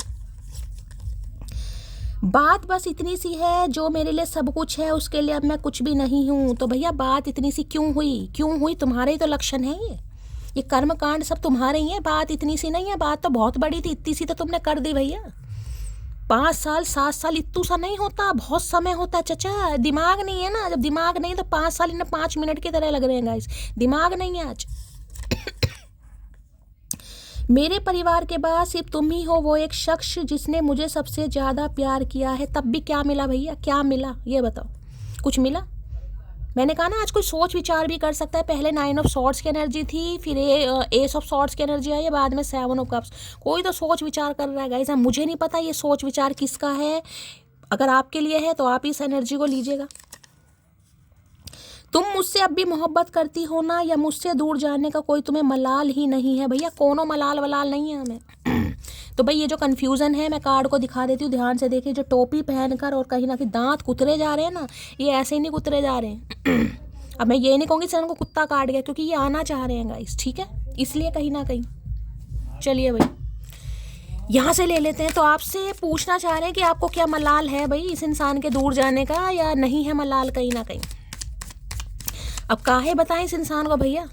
Speaker 1: बात बस इतनी सी है, जो मेरे लिए सब कुछ है उसके लिए अब मैं कुछ भी नहीं हूँ। तो भैया बात इतनी सी क्यों हुई? तुम्हारे ही तो लक्षण है ये कर्म कांड सब तुम्हारे ही है। बात इतनी सी नहीं है, बात तो बहुत बड़ी थी, इतनी सी तो तुमने कर दी भैया। 5 साल 7 साल इतू सा नहीं होता, बहुत समय होता है चचा। दिमाग नहीं है ना, जब दिमाग नहीं तो 5 साल इन्हें 5 मिनट की तरह लग रहे हैं गाइस। दिमाग नहीं है आज। मेरे परिवार के बाद सिर्फ तुम ही हो वो एक शख्स जिसने मुझे सबसे ज़्यादा प्यार किया है। तब भी क्या मिला भैया, क्या मिला ये बताओ? कुछ मिला? मैंने कहा ना आज कोई सोच विचार भी कर सकता है। पहले 9 ऑफ सॉर्ड्स की एनर्जी थी, फिर एस ऑफ सॉर्ड्स की एनर्जी आई है, बाद में 7 ऑफ कप्स। कोई तो सोच विचार कर रहा है गाइस। मुझे नहीं पता ये सोच विचार किसका है। अगर आपके लिए है तो आप इस एनर्जी को लीजिएगा। तुम मुझसे अब भी मोहब्बत करती हो ना, या मुझसे दूर जाने का कोई तुम्हें मलाल ही नहीं है? भैया कोनो मलाल वलाल नहीं है हमें। तो भाई ये जो कन्फ्यूज़न है, मैं कार्ड को दिखा देती हूँ, ध्यान से देखिए। जो टोपी पहनकर और कहीं ना कहीं दांत कुतरे जा रहे हैं ना, ये ऐसे ही नहीं कुतरे जा रहे हैं। अब मैं ये नहीं कहूँगी सर को कुत्ता काट गया, क्योंकि ये आना चाह रहे हैं गाइस, ठीक है, इसलिए कहीं ना कहीं। चलिए भाई यहाँ से ले लेते हैं। तो आपसे पूछना चाह रहे हैं कि आपको क्या मलाल है भाई इस इंसान के दूर जाने का, या नहीं है मलाल कहीं ना कहीं? अब काहे बताएं इस इंसान को भैया।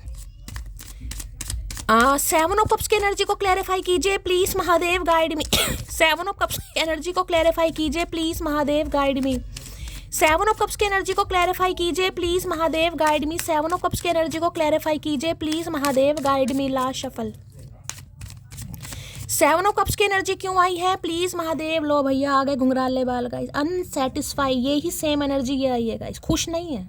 Speaker 1: 7 ऑफ कप्स की एनर्जी को क्लैरिफाई कीजिए please, Mahadev guide me. 7 of cups की एनर्जी को क्लैरिफाई कीजिए please, Mahadev guide me. 7 of cups की एनर्जी को क्लैरिफाई कीजिए please, Mahadev guide me. 7 of cups की एनर्जी को क्लैरिफाई कीजिए please, Mahadev guide me. Last shuffle. 7 of cups की एनर्जी क्यों आई है प्लीज महादेव? लो भैया आ गए घुंघराले बाल गाइस। अनसेटिस्फाई, ये ही सेम एनर्जी ये आई है गाइस। खुश नहीं है।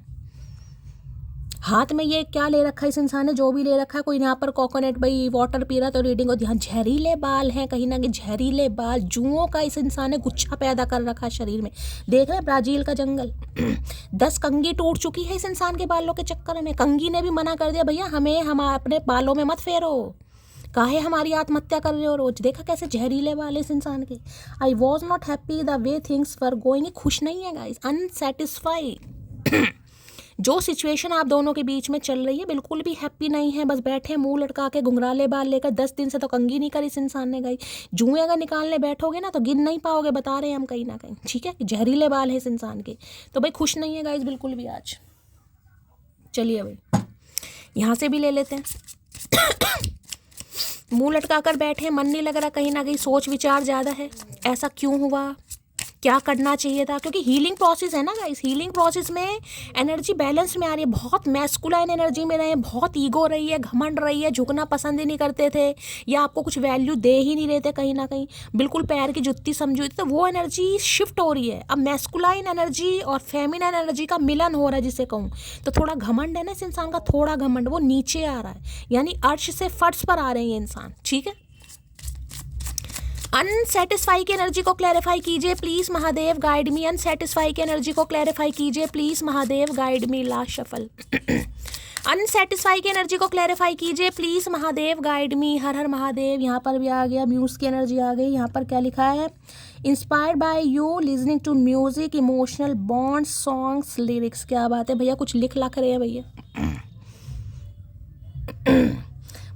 Speaker 1: हाथ में ये क्या ले रखा है इस इंसान ने, जो भी ले रखा है। कोई यहाँ पर कोकोनट भाई वाटर पी रहा, तो रीडिंग को ध्यान। जहरीले बाल हैं कहीं ना कहीं, जहरीले बाल, जुओं का इस इंसान ने गुच्छा पैदा कर रखा है शरीर में। देख रहे हैं ब्राजील का जंगल। 10 कंघी टूट चुकी है इस इंसान के बालों के चक्कर में। कंघी ने भी मना कर दिया भैया हमें, हम अपने बालों में मत फेरो, काहे हमारी आत्महत्या कर रहे हो रोज। देखा कैसे जहरीले बाल इस इंसान के। I was not happy the way things were going. खुश नहीं है गाइस, अनसेटिस्फाइड। जो सिचुएशन आप दोनों के बीच में चल रही है बिल्कुल भी हैप्पी नहीं है। बस बैठे मुंह लटका के घुंघराले बाल लेकर। 10 दिन से तो कंघी नहीं करी इस इंसान ने। गई जुएं अगर निकालने बैठोगे ना तो गिन नहीं पाओगे, बता रहे हैं हम कहीं ना कहीं, ठीक है। जहरीले बाल है इस इंसान के। तो भाई खुश नहीं है गाइस बिल्कुल भी आज। चलिए भाई यहाँ से भी ले लेते हैं। मुंह लटका कर बैठे, मन नहीं लग रहा कहीं ना कहीं, सोच विचार ज़्यादा है। ऐसा क्यों हुआ, क्या करना चाहिए था? क्योंकि हीलिंग प्रोसेस है ना गाइस। हीलिंग प्रोसेस में एनर्जी बैलेंस में आ रही है। बहुत मैस्कुलाइन एनर्जी में रहे, बहुत ईगो रही है, घमंड रही है, झुकना पसंद ही नहीं करते थे, या आपको कुछ वैल्यू दे ही नहीं रहे थे कहीं ना कहीं, बिल्कुल पैर की जुत्ती समझी थी। तो वो एनर्जी शिफ्ट हो रही है। अब मैस्कुलाइन एनर्जी और फेमिनाइन एनर्जी का मिलन हो रहा है जिसे कहूँ। तो थोड़ा घमंड है ना इस इंसान का, थोड़ा घमंड, वो नीचे आ रहा है, यानी अर्श से फर्श पर आ रहे हैं ये इंसान, ठीक है। अनसेटिस्फाई की एनर्जी को क्लैरिफाई कीजिए please Mahadev guide me. Unsatisfy की एनर्जी को क्लैरिफाई कीजिए please Mahadev guide me. Last shuffle. Unsatisfy की एनर्जी को क्लैरिफाई कीजिए प्लीज महादेव गाइड मी। हर हर महादेव। यहाँ पर भी आ गया, म्यूज की एनर्जी आ गई। यहाँ पर क्या लिखा है? Inspired by you, listening to music, emotional bonds, songs, lyrics. क्या बात है भैया, कुछ लिख रहे हैं भैया।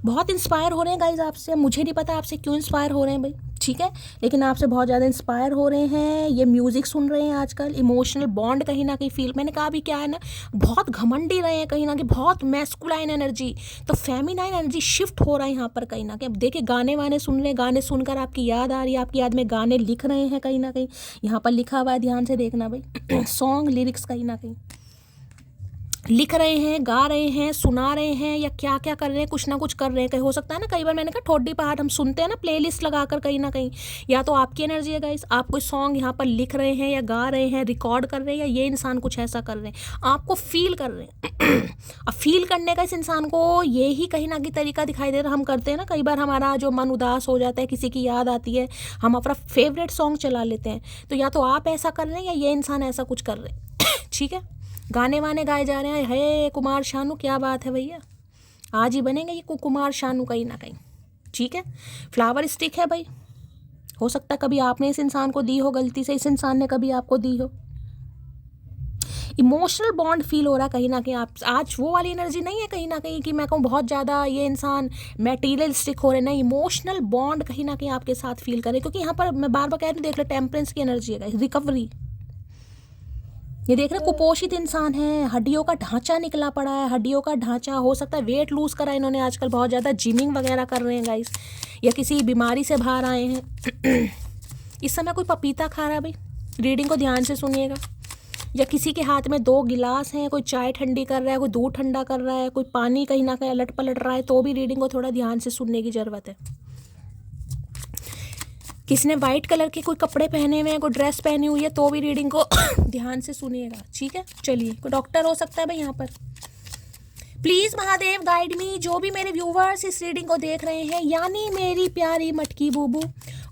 Speaker 1: बहुत इंस्पायर हो रहे हैं गाइज आपसे। मुझे नहीं पता आपसे क्यों इंस्पायर हो रहे हैं भाई, ठीक है, लेकिन आपसे बहुत ज़्यादा इंस्पायर हो रहे हैं। ये म्यूज़िक सुन रहे हैं आजकल, इमोशनल बॉन्ड कहीं ना कहीं फील। मैंने कहा भी क्या है ना, बहुत घमंडी रहे हैं कहीं ना कहीं, बहुत मैस्कुलाइन एनर्जी। तो फेमिनाइन एनर्जी शिफ्ट हो रहा है यहाँ पर कहीं ना कहीं। अब देखिए गाने वाने सुन रहे हैं, गाने सुनकर आपकी याद आ रही है, आपकी याद में गाने लिख रहे हैं कहीं ना कहीं। यहाँ पर लिखा हुआ है, ध्यान से देखना भाई। सॉन्ग लिरिक्स कहीं ना कहीं लिख रहे हैं, गा रहे हैं, सुना रहे हैं, या क्या क्या कर रहे हैं, कुछ ना कुछ कर रहे हैं। कहीं हो सकता है ना, कई बार मैंने कहा ठोडी पहाड़ हम सुनते हैं ना प्लेलिस्ट लगाकर कहीं ना कहीं, या तो आपकी एनर्जी है गाइस, आप कोई सॉन्ग यहाँ पर लिख रहे हैं या गा रहे हैं, रिकॉर्ड कर रहे हैं, या ये इंसान कुछ ऐसा कर रहे हैं, आपको फील कर रहे हैं। अब फील करने का इस इंसान को ये ही कहीं ना कहीं तरीका दिखाई दे रहा। हम करते हैं ना कई बार, हमारा जो मन उदास हो जाता है, किसी की याद आती है, हम अपना फेवरेट सॉन्ग चला लेते हैं। तो या तो आप ऐसा कर रहे हैं या ये इंसान ऐसा कुछ कर रहे हैं, ठीक है। गाने वाने गाए जा रहे हैं। हे कुमार शानू, क्या बात है भैया, आज ही बनेंगे ये कुमार शानू कहीं ना कहीं, ठीक है। फ्लावर स्टिक है भाई, हो सकता है कभी आपने इस इंसान को दी हो गलती से, इस इंसान ने कभी आपको दी हो। इमोशनल बॉन्ड फील हो रहा है कहीं ना कहीं। आप आज वो वाली एनर्जी नहीं है कहीं ना कहीं कि मैं कहूँ बहुत ज़्यादा ये इंसान मटेरियलिस्टिक हो रहे, नहीं, इमोशनल बॉन्ड कहीं ना कहीं आपके साथ फील करे। क्योंकि यहाँ पर मैं बार बार कह रही हूँ, देख लो टेम्परेंस की एनर्जी है, रिकवरी। ये देख रहे कुपोषित इंसान है, हड्डियों का ढांचा निकला पड़ा है, हड्डियों का ढांचा, हो सकता है वेट लूज करा इन्होंने आजकल, बहुत ज़्यादा जिमिंग वगैरह कर रहे हैं गाइस, या किसी बीमारी से बाहर आए हैं। इस समय कोई पपीता खा रहा है भाई, रीडिंग को ध्यान से सुनिएगा। या किसी के हाथ में 2 गिलास हैं, कोई चाय ठंडी कर रहा है, कोई दूध ठंडा कर रहा है, कोई पानी कहीं ना कहीं अलट पलट रहा है, तो भी रीडिंग को थोड़ा ध्यान से सुनने की ज़रूरत है। किसी ने वाइट कलर के कोई कपड़े पहने हुए हैं, कोई ड्रेस पहनी हुई है, तो भी रीडिंग को ध्यान से सुनिएगा, ठीक है। चलिए, कोई डॉक्टर हो सकता है भाई यहाँ पर। प्लीज़ महादेव गाइड मी, जो भी मेरे व्यूवर्स इस रीडिंग को देख रहे हैं, यानी मेरी प्यारी मटकी बूबू,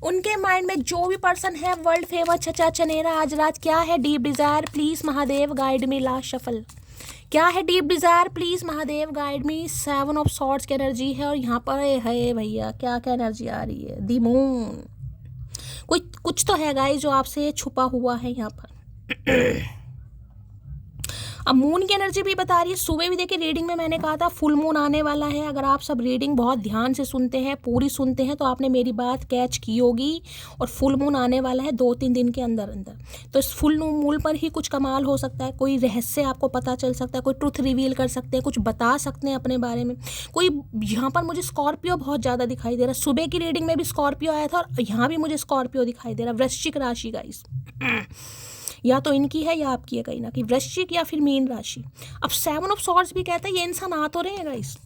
Speaker 1: उनके माइंड में जो भी पर्सन है वर्ल्ड फेमस चचा चनेरा आज रात, क्या है deep desire, please Mahadev guide me. Last shuffle, क्या है deep desire, please Mahadev guide me. 7 of swords की एनर्जी है और यहाँ पर है भैया क्या क्या एनर्जी आ रही है, दी मून। कुछ तो है गाइस जो आपसे छुपा हुआ है यहाँ पर। अब मून की एनर्जी भी बता रही है। सुबह भी देखिए रीडिंग में मैंने कहा था फुल मून आने वाला है। अगर आप सब रीडिंग बहुत ध्यान से सुनते हैं, पूरी सुनते हैं, तो आपने मेरी बात कैच की होगी। और फुल मून आने वाला है 2-3 दिन के अंदर अंदर। तो इस फुल मून पर ही कुछ कमाल हो सकता है, कोई रहस्य आपको पता चल सकता है, कोई ट्रुथ रिवील कर सकते हैं, कुछ बता सकते हैं अपने बारे में। कोई यहाँ पर मुझे स्कॉर्पियो बहुत ज़्यादा दिखाई दे रहा है। सुबह की रीडिंग में भी स्कॉर्पियो आया था और यहाँ भी मुझे स्कॉर्पियो दिखाई दे रहा है। वृश्चिक राशि गाइस, या तो इनकी है या आपकी है, कहीं ना कहीं वृश्चिक या फिर मीन राशि। अब 7 ऑफ सॉर्ड्स भी कहता है ये इंसान आ तो रहे हैं गाइस,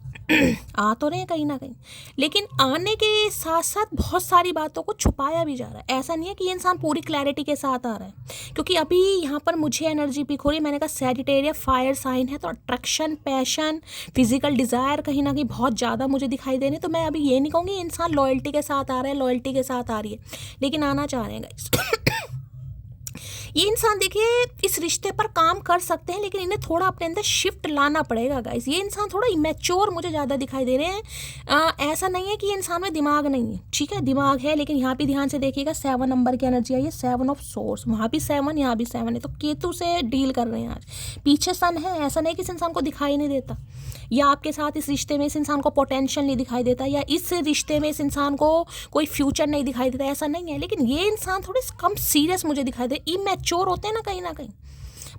Speaker 1: आ तो रहे हैं कहीं ना कहीं, लेकिन आने के साथ साथ बहुत सारी बातों को छुपाया भी जा रहा है। ऐसा नहीं है कि ये इंसान पूरी क्लैरिटी के साथ आ रहा है, क्योंकि अभी यहाँ पर मुझे एनर्जी पिक हो रही है। मैंने कहा सैजिटेरियस फायर साइन है, तो अट्रैक्शन, पैशन, फिजिकल डिज़ायर कहीं ना कहीं बहुत ज़्यादा मुझे दिखाई दे रहे हैं। तो मैं अभी ये नहीं कहूँगी इंसान लॉयल्टी के साथ आ रहा है, लॉयल्टी के साथ आ रही है, लेकिन आना चाह रहे हैं गाइस। ये इंसान देखिए इस रिश्ते पर काम कर सकते हैं, लेकिन इन्हें थोड़ा अपने अंदर शिफ्ट लाना पड़ेगा गाइस। ये इंसान थोड़ा इमेच्योर मुझे ज़्यादा दिखाई दे रहे हैं। ऐसा नहीं है कि इंसान में दिमाग नहीं है, ठीक है दिमाग है, लेकिन यहाँ भी ध्यान से देखिएगा 7 नंबर की एनर्जी आई है, 7 ऑफ सोर्स, वहाँ भी 7, यहाँ भी 7 है। तो केतु से डील कर रहे हैं आज, पीछे सन है। ऐसा नहीं कि इस इंसान को दिखाई नहीं देता, या आपके साथ इस रिश्ते में इस इंसान को पोटेंशियल नहीं दिखाई देता, या इस रिश्ते में इस इंसान को कोई फ्यूचर नहीं दिखाई देता, ऐसा नहीं है। लेकिन ये इंसान थोड़े कम सीरियस मुझे दिखाई दे, इमेच्योर होते हैं ना कहीं ना कहीं।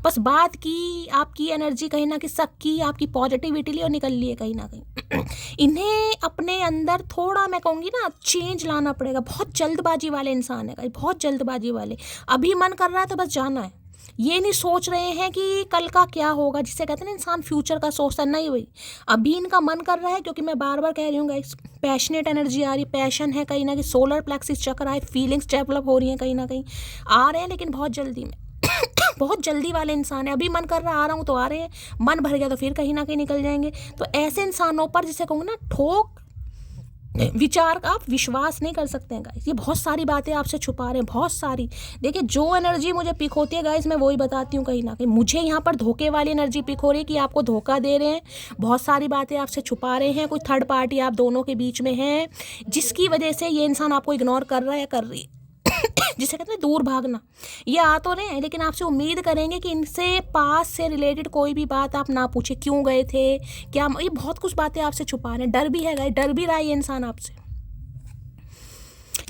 Speaker 1: बस बात की, आपकी एनर्जी कहीं ना कहीं सबकी, आपकी पॉजिटिविटी ली और निकल लिए कहीं ना कहीं। इन्हें अपने अंदर थोड़ा मैं कहूँगी ना चेंज लाना पड़ेगा। बहुत जल्दबाजी वाले इंसान है, बहुत जल्दबाजी वाले। अभी मन कर रहा है तो बस जाना है, ये नहीं सोच रहे हैं कि कल का क्या होगा, जिसे कहते हैं ना इंसान फ्यूचर का सोचता नहीं। भाई अभी इनका मन कर रहा है, क्योंकि मैं बार बार कह रही हूँ गाइस, पैशनेट एनर्जी आ रही, पैशन है कहीं ना कहीं, सोलर प्लेक्सिस चक्र है, फीलिंग्स डेवलप हो रही हैं कहीं ना कहीं, आ रहे हैं लेकिन बहुत जल्दी में। बहुत जल्दी वाले इंसान है, अभी मन कर रहा आ रहा हूँ तो आ रहे हैं, मन भर गया तो फिर कहीं ना कहीं निकल जाएंगे। तो ऐसे इंसानों पर जिसे कहूँ ना ठोक विचार का आप विश्वास नहीं कर सकते हैं गाइस। ये बहुत सारी बातें आपसे छुपा रहे हैं, बहुत सारी। देखिए जो एनर्जी मुझे पिक होती है गाइस, मैं वही बताती हूँ कहीं ना कहीं। मुझे यहाँ पर धोखे वाली एनर्जी पिक हो रही है कि आपको धोखा दे रहे हैं, बहुत सारी बातें आपसे छुपा रहे हैं, कोई थर्ड पार्टी आप दोनों के बीच में है, जिसकी वजह से ये इंसान आपको इग्नोर कर रहा है या कर रही है। जिसे कहते हैं दूर भागना। ये आ तो रहे हैं, लेकिन आपसे उम्मीद करेंगे कि इनसे पास से रिलेटेड कोई भी बात आप ना पूछे, क्यों गए थे, क्या, ये बहुत कुछ बातें आपसे छुपा रहे हैं। डर भी है गाइस, डर भी रहा है ये इंसान आपसे,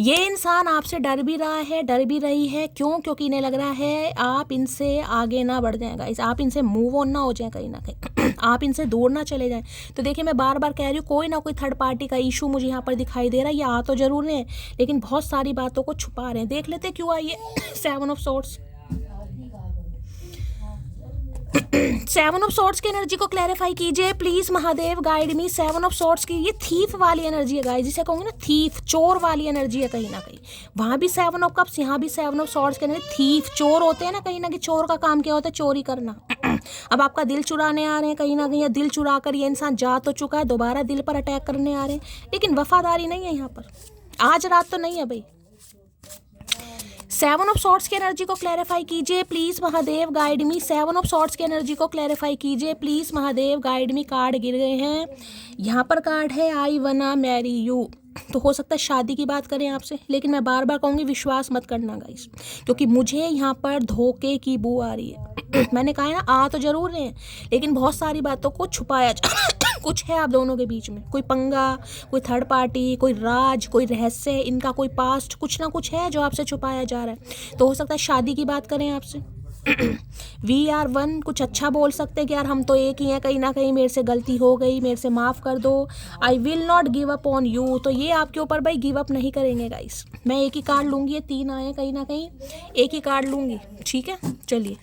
Speaker 1: ये इंसान आपसे डर भी रहा है, डर भी रही है। क्यों? क्योंकि इन्हें लग रहा है आप इनसे आगे ना बढ़ जाएगा, इस आप इनसे मूव ऑन ना हो जाए कहीं ना कहीं, आप इनसे दूर ना चले जाएं। तो देखिए मैं बार बार कह रही हूँ, कोई ना कोई थर्ड पार्टी का इशू मुझे यहाँ पर दिखाई दे रहा है। ये आ तो जरूर रहे हैं, लेकिन बहुत सारी बातों को छुपा रहे हैं। देख लेते क्यों आई है 7 ऑफ सोर्ड्स। 7 ऑफ सॉर्ड्स की एनर्जी को क्लैरिफाई कीजिए please Mahadev, guide me. 7 of swords की ये थीफ वाली एनर्जी है गाइस, जिसे कहूँगी ना थीफ, चोर वाली एनर्जी है कहीं ना कहीं। वहाँ भी 7 ऑफ कप्स, यहाँ भी 7 ऑफ सॉर्ड्स की एनर्जी। थीफ चोर होते हैं ना कहीं ना कहीं, चोर का काम क्या होता है? चोरी करना। अब आपका दिल चुराने आ रहे हैं कहीं ना कहीं, या दिल चुरा कर ये इंसान जा तो चुका है, दोबारा दिल पर अटैक करने आ रहे हैं, लेकिन वफादारी नहीं है यहाँ पर, आज रात तो नहीं है भाई। 7 ऑफ सॉर्ड्स की एनर्जी को क्लैरिफाई कीजिए please Mahadev, guide me. 7 of swords की एनर्जी को क्लैरिफाई कीजिए please Mahadev, guide me. Card गिर गए हैं, यहाँ पर कार्ड है आई वना मैरी यू। तो हो सकता है शादी की बात करें आपसे, लेकिन मैं बार बार कहूँगी विश्वास मत करना गाइस, क्योंकि मुझे यहाँ पर धोखे की बू आ रही है। मैंने कहा है ना, आ तो जरूर रहे हैं, लेकिन बहुत सारी बातों को छुपाया कुछ है आप दोनों के बीच में, कोई पंगा, कोई थर्ड पार्टी, कोई राज, कोई रहस्य, इनका कोई पास्ट, कुछ ना कुछ है जो आपसे छुपाया जा रहा है। तो हो सकता है शादी की बात करें आपसे। वी आर वन, कुछ अच्छा बोल सकते हैं कि यार हम तो एक ही हैं, कहीं ना कहीं मेरे से गलती हो गई, मेरे से माफ़ कर दो, I will not give up on you. तो ये आपके ऊपर भाई गिव अप नहीं करेंगे गाइस। मैं एक ही कार्ड लूँगी, ये 3 आए कहीं ना कहीं, एक ही कार्ड लूँगी, ठीक है। चलिए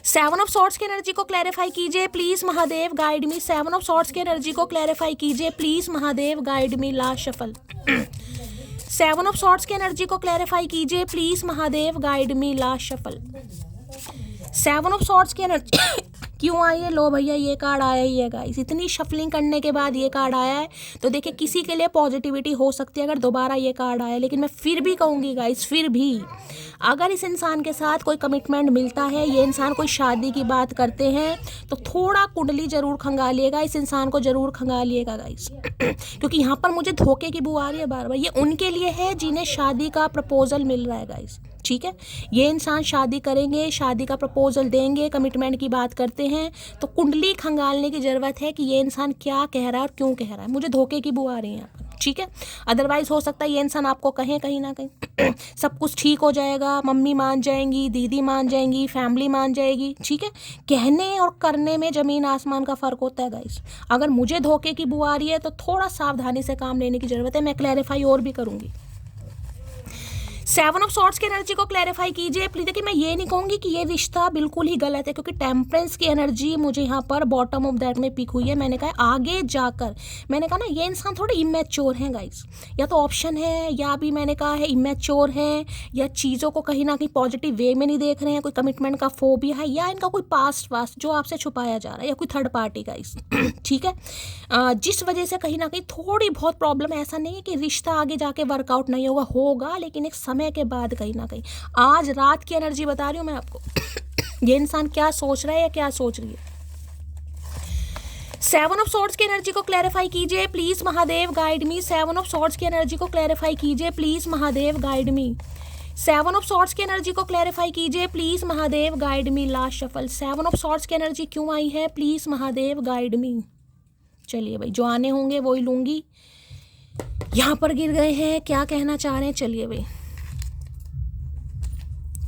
Speaker 1: 7 ऑफ सॉर्ड्स की एनर्जी को क्लैरिफाई कीजिए please Mahadev, guide me. 7 of swords की एनर्जी को क्लैरिफाई कीजिए please Mahadev, guide me. Last shuffle. 7 of swords की एनर्जी को क्लैरिफाई कीजिए please Mahadev, guide me. Last shuffle. 7 of swords की एनर्जी क्यों आई है? लो भैया ये कार्ड आया ही है गाइस। इतनी शफलिंग करने के बाद ये कार्ड आया है, तो देखिए किसी के लिए पॉजिटिविटी हो सकती है अगर दोबारा ये कार्ड आया, लेकिन मैं फिर भी कहूँगी गाइस, फिर भी अगर इस इंसान के साथ कोई कमिटमेंट मिलता है, ये इंसान कोई शादी की बात करते हैं, तो थोड़ा कुंडली जरूर खंगालिएगा, इस इंसान को जरूर खंगालिएगा गाइस। क्योंकि यहाँ पर मुझे धोखे की बू आ रही है बार बार। ये उनके लिए है जिन्हें शादी का प्रपोजल मिल रहा है गाइस, ठीक है। ये इंसान शादी करेंगे, शादी का प्रपोजल देंगे, कमिटमेंट की बात करते हैं, तो कुंडली खंगालने की ज़रूरत है कि ये इंसान क्या कह रहा है और क्यों कह रहा है। मुझे धोखे की बू आ रही है यहाँ पर, ठीक है। अदरवाइज हो सकता है ये इंसान आपको कहें कहीं ना कहीं सब कुछ ठीक हो जाएगा, मम्मी मान जाएंगी, दीदी मान जाएंगी, फैमिली मान जाएगी, ठीक है। कहने और करने में ज़मीन आसमान का फ़र्क होता है गाइस। अगर मुझे धोखे की बू आ रही है तो थोड़ा सावधानी से काम लेने की ज़रूरत है। मैं क्लैरिफाई और भी करूँगी। 7 ऑफ सॉर्ड्स की एनर्जी को क्लैरिफाई कीजिए प्लीज। देखिए मैं ये नहीं कहूँगी कि ये रिश्ता बिल्कुल ही गलत है, क्योंकि टेम्परेंस की एनर्जी मुझे यहाँ पर बॉटम ऑफ दैट में पिक हुई है। मैंने कहा आगे जाकर, मैंने कहा ना ये इंसान थोड़े इमेच्योर हैं गाइस, या तो ऑप्शन है, या भी मैंने कहा है इमेच्योर हैं, या चीज़ों को कहीं ना कहीं पॉजिटिव वे में नहीं देख रहे हैं, कोई कमिटमेंट का फोबिया है, या इनका कोई पास्ट जो आपसे छुपाया जा रहा है, या कोई थर्ड पार्टी गाइस, ठीक है। जिस वजह से कहीं ना कहीं थोड़ी बहुत प्रॉब्लम, ऐसा नहीं है कि रिश्ता आगे जाके वर्कआउट नहीं होगा, लेकिन एक समय के बाद कहीं ना कहीं। आज रात की एनर्जी बता रही हूँ मैं आपको ये इंसान क्या सोच रहा है या क्या सोच रही है। 7 ऑफ सॉर्ड्स की एनर्जी को क्लैरिफाई कीजिए please Mahadev, guide me. 7 of swords की एनर्जी को क्लैरिफाई कीजिए please Mahadev, guide me. 7 of swords की एनर्जी को क्लैरिफाई कीजिए please Mahadev, guide me. Last shuffle. 7 of swords की एनर्जी क्यों आई है? प्लीज महादेव, गाइड मी। चलिए भाई, जो आने होंगे वही लूंगी। यहाँ पर गिर गए हैं, क्या कहना चाह रहे हैं? चलिए भाई,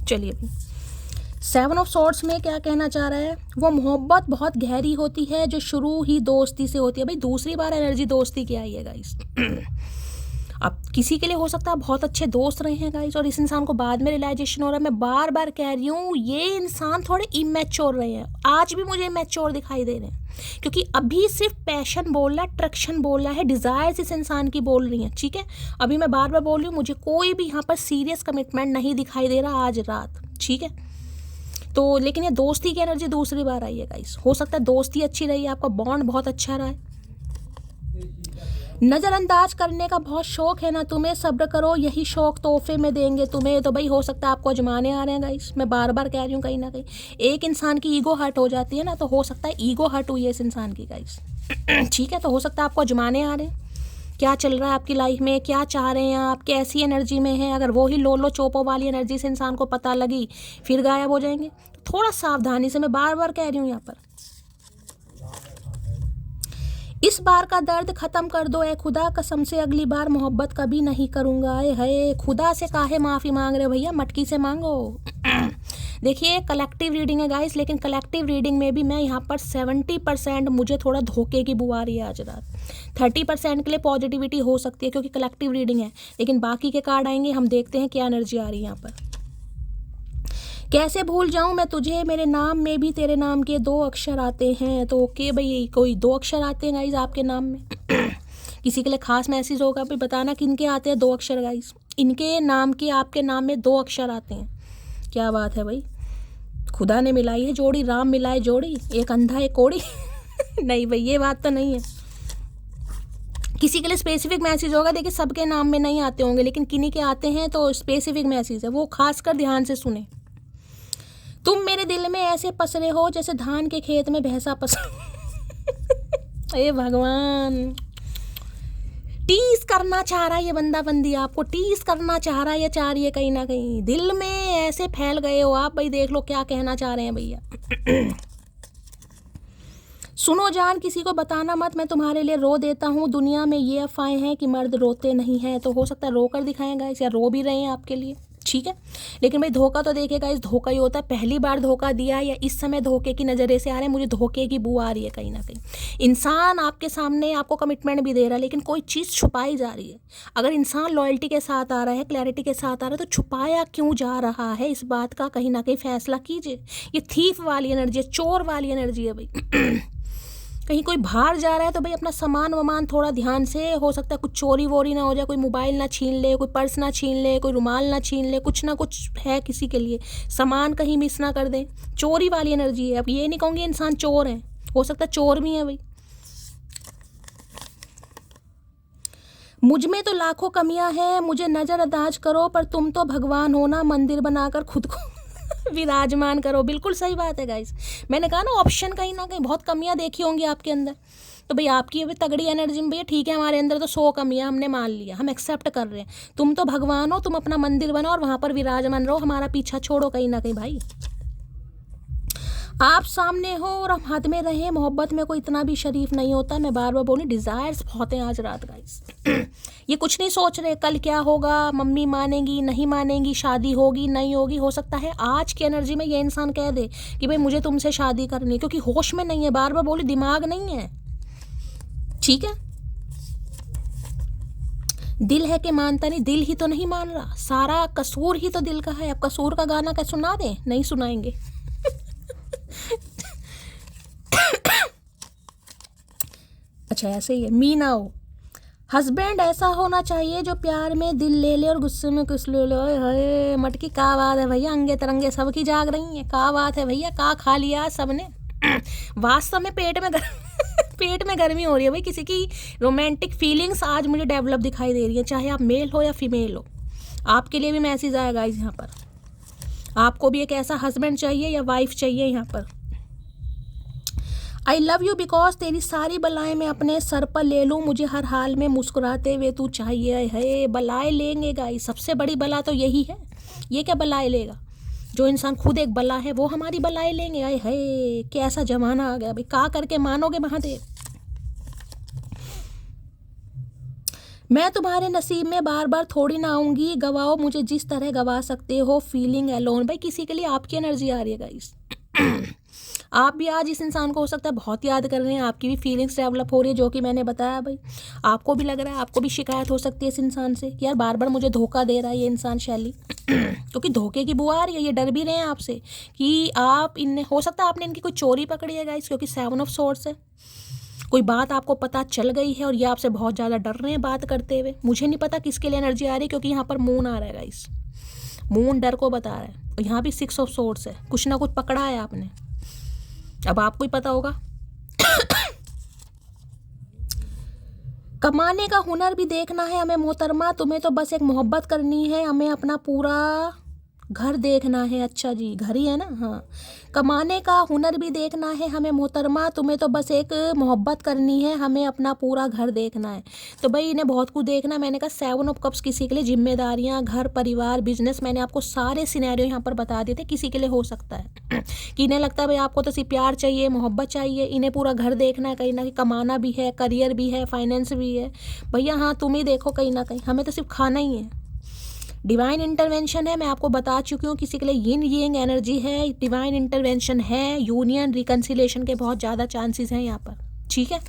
Speaker 1: चलिए भाई, 7 ऑफ सॉर्ड्स में क्या कहना चाह रहा है? वो मोहब्बत बहुत गहरी होती है जो शुरू ही दोस्ती से होती है। भाई दूसरी बार एनर्जी दोस्ती की आई है गाइस। अब किसी के लिए हो सकता है बहुत अच्छे दोस्त रहे हैं गाइस, और इस इंसान को बाद में रियलाइजेशन हो रहा है। मैं बार बार कह रही हूँ ये इंसान थोड़े इमेच्योर रहे हैं, आज भी मुझे इमेच्योर दिखाई दे रहे हैं, क्योंकि अभी सिर्फ पैशन बोल रहा है, अट्रैक्शन बोल रहा है, डिज़ायर्स इस इंसान की बोल रही हैं, ठीक है। अभी मैं बार बार बोल रही हूँ, मुझे कोई भी यहाँ पर सीरियस कमिटमेंट नहीं दिखाई दे रहा आज रात, ठीक है। तो लेकिन ये दोस्ती की एनर्जी दूसरी बार आई है गाइस। हो सकता है दोस्ती अच्छी रही है, आपका बॉन्ड बहुत अच्छा रहा है। नज़रअंदाज करने का बहुत शौक है ना तुम्हें, सब्र करो यही शौक तोहफे में देंगे तुम्हें। तो भाई हो सकता है आपको अजमाने आ रहे हैं गाइस। मैं बार बार कह रही हूँ, कहीं ना कहीं एक इंसान की ईगो हर्ट हो जाती है ना, तो हो सकता है ईगो हर्ट हुई है इस इंसान की गाइस, ठीक है। तो हो सकता है आपको अजमाने आ रहे हैं, क्या चल रहा है आपकी लाइफ में, क्या चाह रहे हैं आप, कैसी एनर्जी में है। अगर वो ही लोलो चोपो वाली एनर्जी से इंसान को पता लगी, फिर गायब हो जाएंगे। तो थोड़ा सावधानी से, मैं बार बार कह रही हूँ यहाँ पर, इस बार का दर्द खत्म कर दो ए खुदा, कसम से अगली बार मोहब्बत कभी नहीं करूँगा। है खुदा से काहे माफ़ी मांग रहे हो भैया, मटकी से मांगो। देखिए कलेक्टिव रीडिंग है गाइस, लेकिन कलेक्टिव रीडिंग में भी मैं यहाँ पर 70% मुझे थोड़ा धोखे की बुआ रही है आज रात। 30% के लिए पॉजिटिविटी हो सकती है क्योंकि कलेक्टिव रीडिंग है, लेकिन बाकी के कार्ड आएंगे, हम देखते हैं क्या एनर्जी आ रही है यहाँ पर। कैसे भूल जाऊं मैं तुझे, मेरे नाम में भी तेरे नाम के 2 अक्षर आते हैं। तो ओके भाई, कोई 2 अक्षर आते हैं गाइस आपके नाम में। किसी के लिए खास मैसेज होगा, फिर बताना किन के आते हैं 2 अक्षर गाइस। इनके नाम के आपके नाम में 2 अक्षर आते हैं, क्या बात है भाई। खुदा ने मिलाई है जोड़ी, राम मिलाए जोड़ी, एक अंधा एक कोड़ी। नहीं भाई ये बात तो नहीं है। किसी के लिए स्पेसिफिक मैसेज होगा, देखिए सबके नाम में नहीं आते होंगे, लेकिन किन्हीं के आते हैं तो स्पेसिफिक मैसेज है, वो खासकर ध्यान से सुने। तुम मेरे दिल में ऐसे पसरे हो जैसे धान के खेत में भैंसा पसर। ए भगवान, टीज करना चाह रहा है ये बंदा बंदी, आपको टीज करना चाह रहा है या चाह रही है, कहीं ना कहीं दिल में ऐसे फैल गए हो आप। भाई देख लो क्या कहना चाह रहे हैं भैया। सुनो जान, किसी को बताना मत, मैं तुम्हारे लिए रो देता हूँ। दुनिया में ये अफवाहें हैं कि मर्द रोते नहीं हैं, तो हो सकता है रो कर दिखाएंगा या रो भी रहे हैं आपके लिए, ठीक है। लेकिन भाई धोखा तो देखेगा, इस धोखा ही होता है। पहली बार धोखा दिया या इस समय धोखे की नज़रे से आ रहे हैं, मुझे धोखे की बू आ रही है कहीं ना कहीं। इंसान आपके सामने आपको कमिटमेंट भी दे रहा है, लेकिन कोई चीज़ छुपाई जा रही है। अगर इंसान लॉयल्टी के साथ आ रहा है, क्लैरिटी के साथ आ रहा है, तो छुपाया क्यों जा रहा है, इस बात का कहीं ना कहीं फैसला कीजिए। ये थीफ वाली एनर्जी है, चोर वाली एनर्जी है भाई। कहीं कोई बाहर जा रहा है तो भाई अपना सामान वामान थोड़ा ध्यान से, हो सकता है कुछ चोरी वोरी ना हो जाए, कोई मोबाइल ना छीन ले, कोई पर्स ना छीन ले, कोई रुमाल ना छीन ले, कुछ ना कुछ है किसी के लिए, सामान कहीं मिस ना कर दें। चोरी वाली एनर्जी है। अब ये नहीं कहूँगी इंसान चोर है, हो सकता है चोर भी है भाई। मुझ में तो लाखों कमियां हैं, मुझे नज़रअंदाज करो, पर तुम तो भगवान हो ना, मंदिर बनाकर खुद को विराजमान करो। बिल्कुल सही बात है गाइस, मैंने कहा ना ऑप्शन कहीं ना कहीं बहुत कमियां देखी होंगी आपके अंदर। तो भाई आपकी अभी तगड़ी एनर्जी में भैया ठीक है, हमारे अंदर तो 100 कमियां हमने मान लिया, हम एक्सेप्ट कर रहे हैं। तुम तो भगवान हो, तुम अपना मंदिर बनाओ और वहाँ पर विराजमान रहो, हमारा पीछा छोड़ो कहीं ना कहीं भाई। आप सामने हो और हम हद में रहे, मोहब्बत में कोई इतना भी शरीफ नहीं होता। मैं बार बार बोली, डिज़ायर्स बहुत हैं आज रात गाइस। ये कुछ नहीं सोच रहे कल क्या होगा, मम्मी मानेंगी नहीं मानेंगी, शादी होगी नहीं होगी। हो सकता है आज की एनर्जी में ये इंसान कह दे कि भाई मुझे तुमसे शादी करनी है, क्योंकि होश में नहीं है। बार बार बोली, दिमाग नहीं है, ठीक है। दिल है कि मानता नहीं, दिल ही तो नहीं मान रहा, सारा कसूर ही तो दिल का है। अब कसूर का गाना क्या सुना दें? नहीं सुनाएंगे। अच्छा ऐसे ही है। मीना हो, हस्बैंड ऐसा होना चाहिए जो प्यार में दिल ले ले और गुस्से में कुछ ले ले। हाय मटकी, का बात है भैया, अंगे तरंगे सबकी जाग रही हैं। का बात है भैया, का खा लिया सबने। वास्तव में पेट में पेट में गर्मी हो रही है भाई। किसी की रोमांटिक फीलिंग्स आज मुझे डेवलप दिखाई दे रही है, चाहे आप मेल हो या फीमेल हो। आपके लिए भी मैसेज आएगा इस यहाँ पर। आपको भी एक ऐसा हस्बैंड चाहिए या वाइफ चाहिए यहाँ पर। आई लव यू बिकॉज तेरी सारी बलाएं मैं अपने सर पर ले लूँ, मुझे हर हाल में मुस्कुराते हुए तू चाहिए। है बलाएं लेंगे गाइस, सबसे बड़ी बला तो यही है। ये क्या बलाएं लेगा? जो इंसान खुद एक बला है वो हमारी बलाएं लेंगे। आए है कैसा जमाना आ गया भाई, का करके मानोगे महादेव। मैं तुम्हारे नसीब में बार बार थोड़ी ना आऊँगी, गवाओ मुझे जिस तरह गवा सकते हो। फीलिंग एलोन, भाई किसी के लिए आपकी एनर्जी आ रही है गाइस। आप भी आज इस इंसान को हो सकता है बहुत याद कर रहे हैं, आपकी भी फीलिंग्स डेवलप हो रही है, जो कि मैंने बताया भाई। आपको भी लग रहा है, आपको भी शिकायत हो सकती है इस इंसान से कि यार बार बार मुझे धोखा दे रहा है ये इंसान शैली। क्योंकि धोखे की बुआ आ रही है, ये डर भी रहे हैं आपसे कि आप इनने, हो सकता है आपने इनकी कोई चोरी पकड़ी है गाइस, क्योंकि 7 ऑफ सोर्ड्स है। कोई बात आपको पता चल गई है और ये आपसे बहुत ज़्यादा डर रहे हैं बात करते हुए। मुझे नहीं पता किसके लिए एनर्जी आ रही है, क्योंकि यहाँ पर मून आ रहा है गाइस। मून डर को बता रहा है और यहाँ भी 6 ऑफ सोर्ड्स है। कुछ ना कुछ पकड़ा है आपने, अब आपको ही पता होगा। कमाने का हुनर भी देखना है हमें मोहतरमा, तुम्हें तो बस एक मोहब्बत करनी है, हमें अपना पूरा घर देखना है। अच्छा जी, घर ही है ना, हाँ। कमाने का हुनर भी देखना है हमें मोहतरमा, तुम्हें तो बस एक मोहब्बत करनी है, हमें अपना पूरा घर देखना है। तो भाई इन्हें बहुत कुछ देखना है। मैंने कहा 7 ऑफ कप्स किसी के लिए जिम्मेदारियां, घर, परिवार, बिजनेस, मैंने आपको सारे सिनेरियो यहाँ पर बता दिए थे। किसी के लिए हो सकता है कि इन्हें लगता है भाई आपको तो सिर्फ प्यार चाहिए, मोहब्बत चाहिए, इन्हें पूरा घर देखना है, कहीं ना कहीं कमाना भी है, करियर भी है, फाइनेंस भी है। भैया हाँ तुम ही देखो, कहीं ना कहीं हमें तो सिर्फ खाना ही है। डिवाइन इंटरवेंशन है, मैं आपको बता चुकी हूँ। किसी के लिए यिन यंग एनर्जी है, डिवाइन इंटरवेंशन है, यूनियन रिकन्सिलेशन के बहुत ज़्यादा चांसेस हैं यहाँ पर, ठीक है।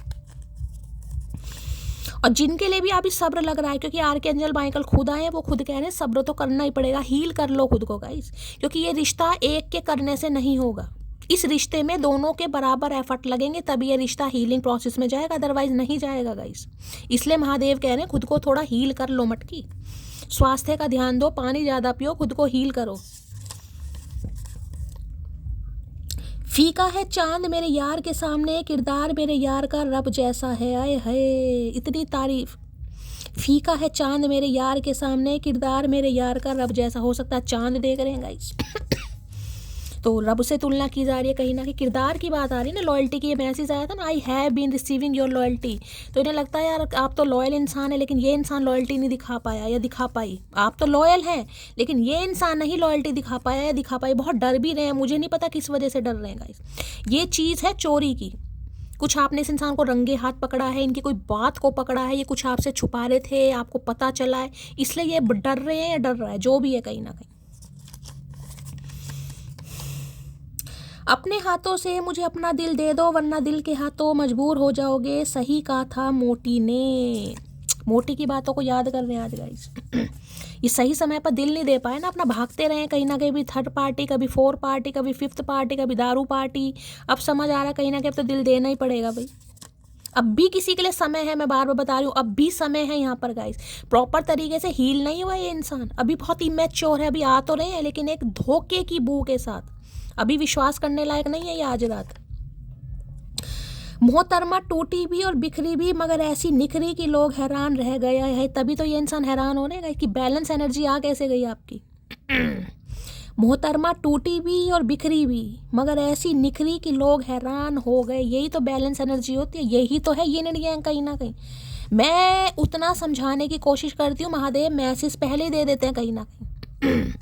Speaker 1: और जिनके लिए भी अभी सब्र लग रहा है, क्योंकि आर्कएंजल माइकल खुद आए हैं, वो खुद कह रहे हैं सब्र तो करना ही पड़ेगा, हील कर लो खुद को गाइस, क्योंकि ये रिश्ता एक के करने से नहीं होगा। इस रिश्ते में दोनों के बराबर एफर्ट लगेंगे तभी ये रिश्ता हीलिंग प्रोसेस में जाएगा, अदरवाइज नहीं जाएगा गाइस। इसलिए महादेव कह रहे हैं खुद को थोड़ा हील कर लो मटकी, स्वास्थ्य का ध्यान दो, पानी ज़्यादा पियो, खुद को हील करो। फीका है चांद मेरे यार के सामने, किरदार मेरे यार का रब जैसा है। आए हाय इतनी तारीफ। फीका है चांद मेरे यार के सामने, किरदार मेरे यार का रब जैसा। हो सकता है चांद देख रहे हैं गाइस। तो रब से तुलना की जा रही है कहीं ना कहीं, किरदार की बात आ रही है ना, लॉयल्टी की। ये मैसेज आया था ना, I have been receiving your loyalty. तो इन्हें लगता है यार आप तो लॉयल इंसान है, लेकिन ये इंसान लॉयल्टी नहीं दिखा पाया या दिखा पाई। आप तो लॉयल हैं, लेकिन ये इंसान नहीं लॉयल्टी दिखा पाया या दिखा पाई। बहुत डर भी रहे हैं, मुझे नहीं पता किस वजह से डर रहे हैं गाइस। ये चीज़ है चोरी की। कुछ आपने इस इंसान को रंगे हाथ पकड़ा है, इनकी कोई बात को पकड़ा है, ये कुछ आपसे छुपा रहे थे, आपको पता चला है, इसलिए ये डर रहे हैं या डर रहा है, जो भी है कहीं ना कहीं। अपने हाथों से मुझे अपना दिल दे दो, वरना दिल के हाथों मजबूर हो जाओगे, सही कहा था मोटी ने। मोटी की बातों को याद कर रहे हैं आज गाइस। ये सही समय पर दिल नहीं दे पाए ना अपना, भागते रहे कहीं ना कहीं, भी थर्ड पार्टी, कभी फोर्थ पार्टी, कभी फिफ्थ पार्टी, कभी दारू पार्टी। अब समझ आ रहा है कहीं ना कहीं अब तो दिल देना ही पड़ेगा भाई। अब भी किसी के लिए समय है, मैं बार बार बता रही हूँ, अब भी समय है यहाँ पर गाइस। प्रॉपर तरीके से हील नहीं हुआ ये इंसान, अभी बहुत इमेच्योर है, अभी आ तो रहे हैं लेकिन एक धोखे की बू के साथ, अभी विश्वास करने लायक नहीं है ये आज रात। मोहतरमा टूटी भी और बिखरी भी, मगर ऐसी निखरी कि लोग हैरान रह गया है। तभी तो ये इंसान हैरान होने गए कि बैलेंस एनर्जी आ कैसे गई आपकी। मोहतरमा टूटी भी और बिखरी भी, मगर ऐसी निखरी कि लोग हैरान हो गए। यही तो बैलेंस एनर्जी होती है, यही तो है यिन एंड yang कहीं ना कहीं। मैं उतना समझाने की कोशिश करती हूँ, महादेव मैसेज पहले ही दे देते हैं कहीं ना कहीं।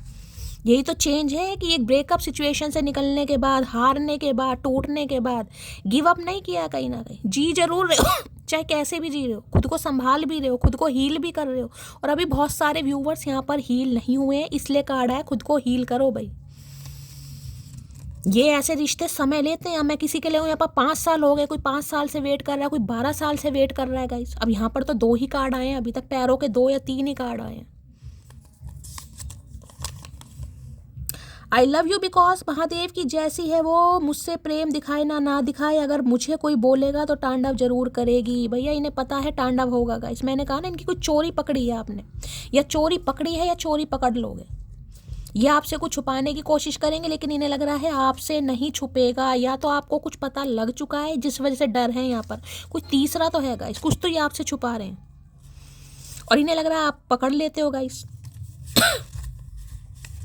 Speaker 1: यही तो चेंज है कि एक ब्रेकअप सिचुएशन से निकलने के बाद, हारने के बाद, टूटने के बाद गिव अप नहीं किया कहीं ना कहीं, जी जरूर रहे हो, चाहे कैसे भी जी रहे हो, खुद को संभाल भी रहे हो, खुद को हील भी कर रहे हो। और अभी बहुत सारे व्यूवर्स यहाँ पर हील नहीं हुए हैं, इसलिए कार्ड है खुद को हील करो भाई। ये ऐसे रिश्ते समय लेते हैं। मैं किसी के लिए हूँ यहाँ पर 5 साल हो गए, कोई 5 साल से वेट कर रहा है, कोई 12 साल से वेट कर रहा है गाइस। अब यहाँ पर तो 2 ही कार्ड आए हैं अभी तक, टैरो के 2 या 3 ही कार्ड आए हैं। I love you because Mahadev की जैसी है वो, मुझसे प्रेम दिखाए ना दिखाए, अगर मुझे कोई बोलेगा तो तांडव जरूर करेगी। भैया इन्हें पता है तांडव होगा गाइस। मैंने कहा ना इनकी कोई चोरी पकड़ी है आपने, या चोरी पकड़ी है या चोरी पकड़ लोगे। ये आपसे कुछ छुपाने की कोशिश करेंगे, लेकिन इन्हें लग रहा है आपसे नहीं छुपेगा, या तो आपको कुछ पता लग चुका है जिस वजह से डर है। यहाँ पर कुछ तीसरा तो है गाइस, कुछ तो ये आपसे छुपा रहे हैं और इन्हें लग रहा है आप पकड़ लेते हो गाइस।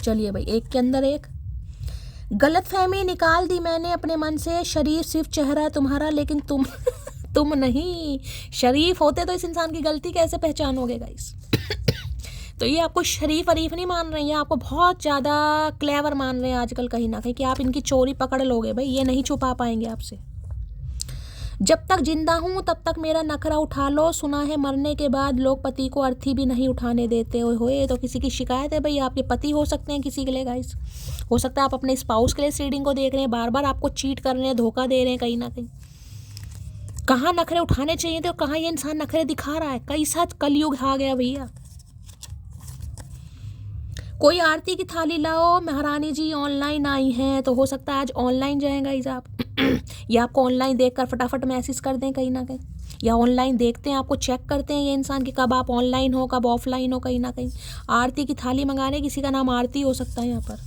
Speaker 1: चलिए भाई, एक के अंदर एक गलतफहमी निकाल दी मैंने अपने मन से। शरीफ सिर्फ चेहरा तुम्हारा, लेकिन तुम नहीं। शरीफ होते तो इस इंसान की गलती कैसे पहचानोगे गाइस। तो ये आपको शरीफ अरीफ नहीं मान रहे हैं, ये आपको बहुत ज़्यादा क्लेवर मान रहे हैं आजकल कहीं ना कहीं, कि आप इनकी चोरी पकड़ लोगे भाई, ये नहीं छुपा पाएंगे आपसे। जब तक जिंदा हूँ तब तक मेरा नखरा उठा लो, सुना है मरने के बाद लोग पति को अर्थी भी नहीं उठाने देते। होए तो किसी की शिकायत है भाई, आपके पति हो सकते हैं किसी के लिए गाइस, हो सकता है आप अपने स्पाउस के लिए इस रीडिंग को देख रहे हैं, बार बार आपको चीट कर रहे हैं, धोखा दे रहे हैं कहीं ना कहीं। कहाँ नखरे उठाने चाहिए थे और कहाँ ये इंसान नखरे दिखा रहा है। कई साथ कलयुग आ गया भैया। कोई आरती की थाली लाओ, महारानी जी ऑनलाइन आई हैं, तो हो सकता है आज ऑनलाइन जाएंगा इस आप या आपको ऑनलाइन देखकर फटाफट मैसेज कर दें कहीं ना कहीं, या ऑनलाइन देखते हैं आपको, चेक करते हैं ये इंसान कि कब आप ऑनलाइन हो कब ऑफलाइन हो कहीं ना कहीं। आरती की थाली मंगाने, किसी का नाम आरती हो सकता है यहाँ पर।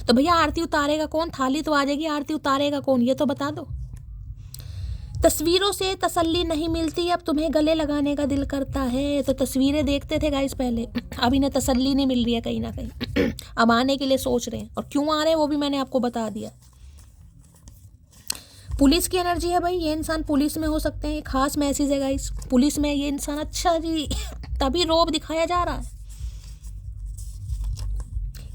Speaker 1: तो भैया आरती उतारेगा कौन, थाली तो आ जाएगी, आरती उतारेगा कौन ये तो बता दो। तस्वीरों से तसल्ली नहीं मिलती, अब तुम्हें गले लगाने का दिल करता है। तो तस्वीरें देखते थे गाइस पहले, अब इन्हें तसल्ली नहीं मिल रही है कहीं ना कहीं। अब आने के लिए सोच रहे हैं, और क्यों आ रहे हैं वो भी मैंने आपको बता दिया। पुलिस की एनर्जी है भाई, ये इंसान पुलिस में हो सकते हैं, ये खास मैसेज है गाइस। पुलिस में ये इंसान, अच्छा जी, तभी रोब दिखाया जा रहा है।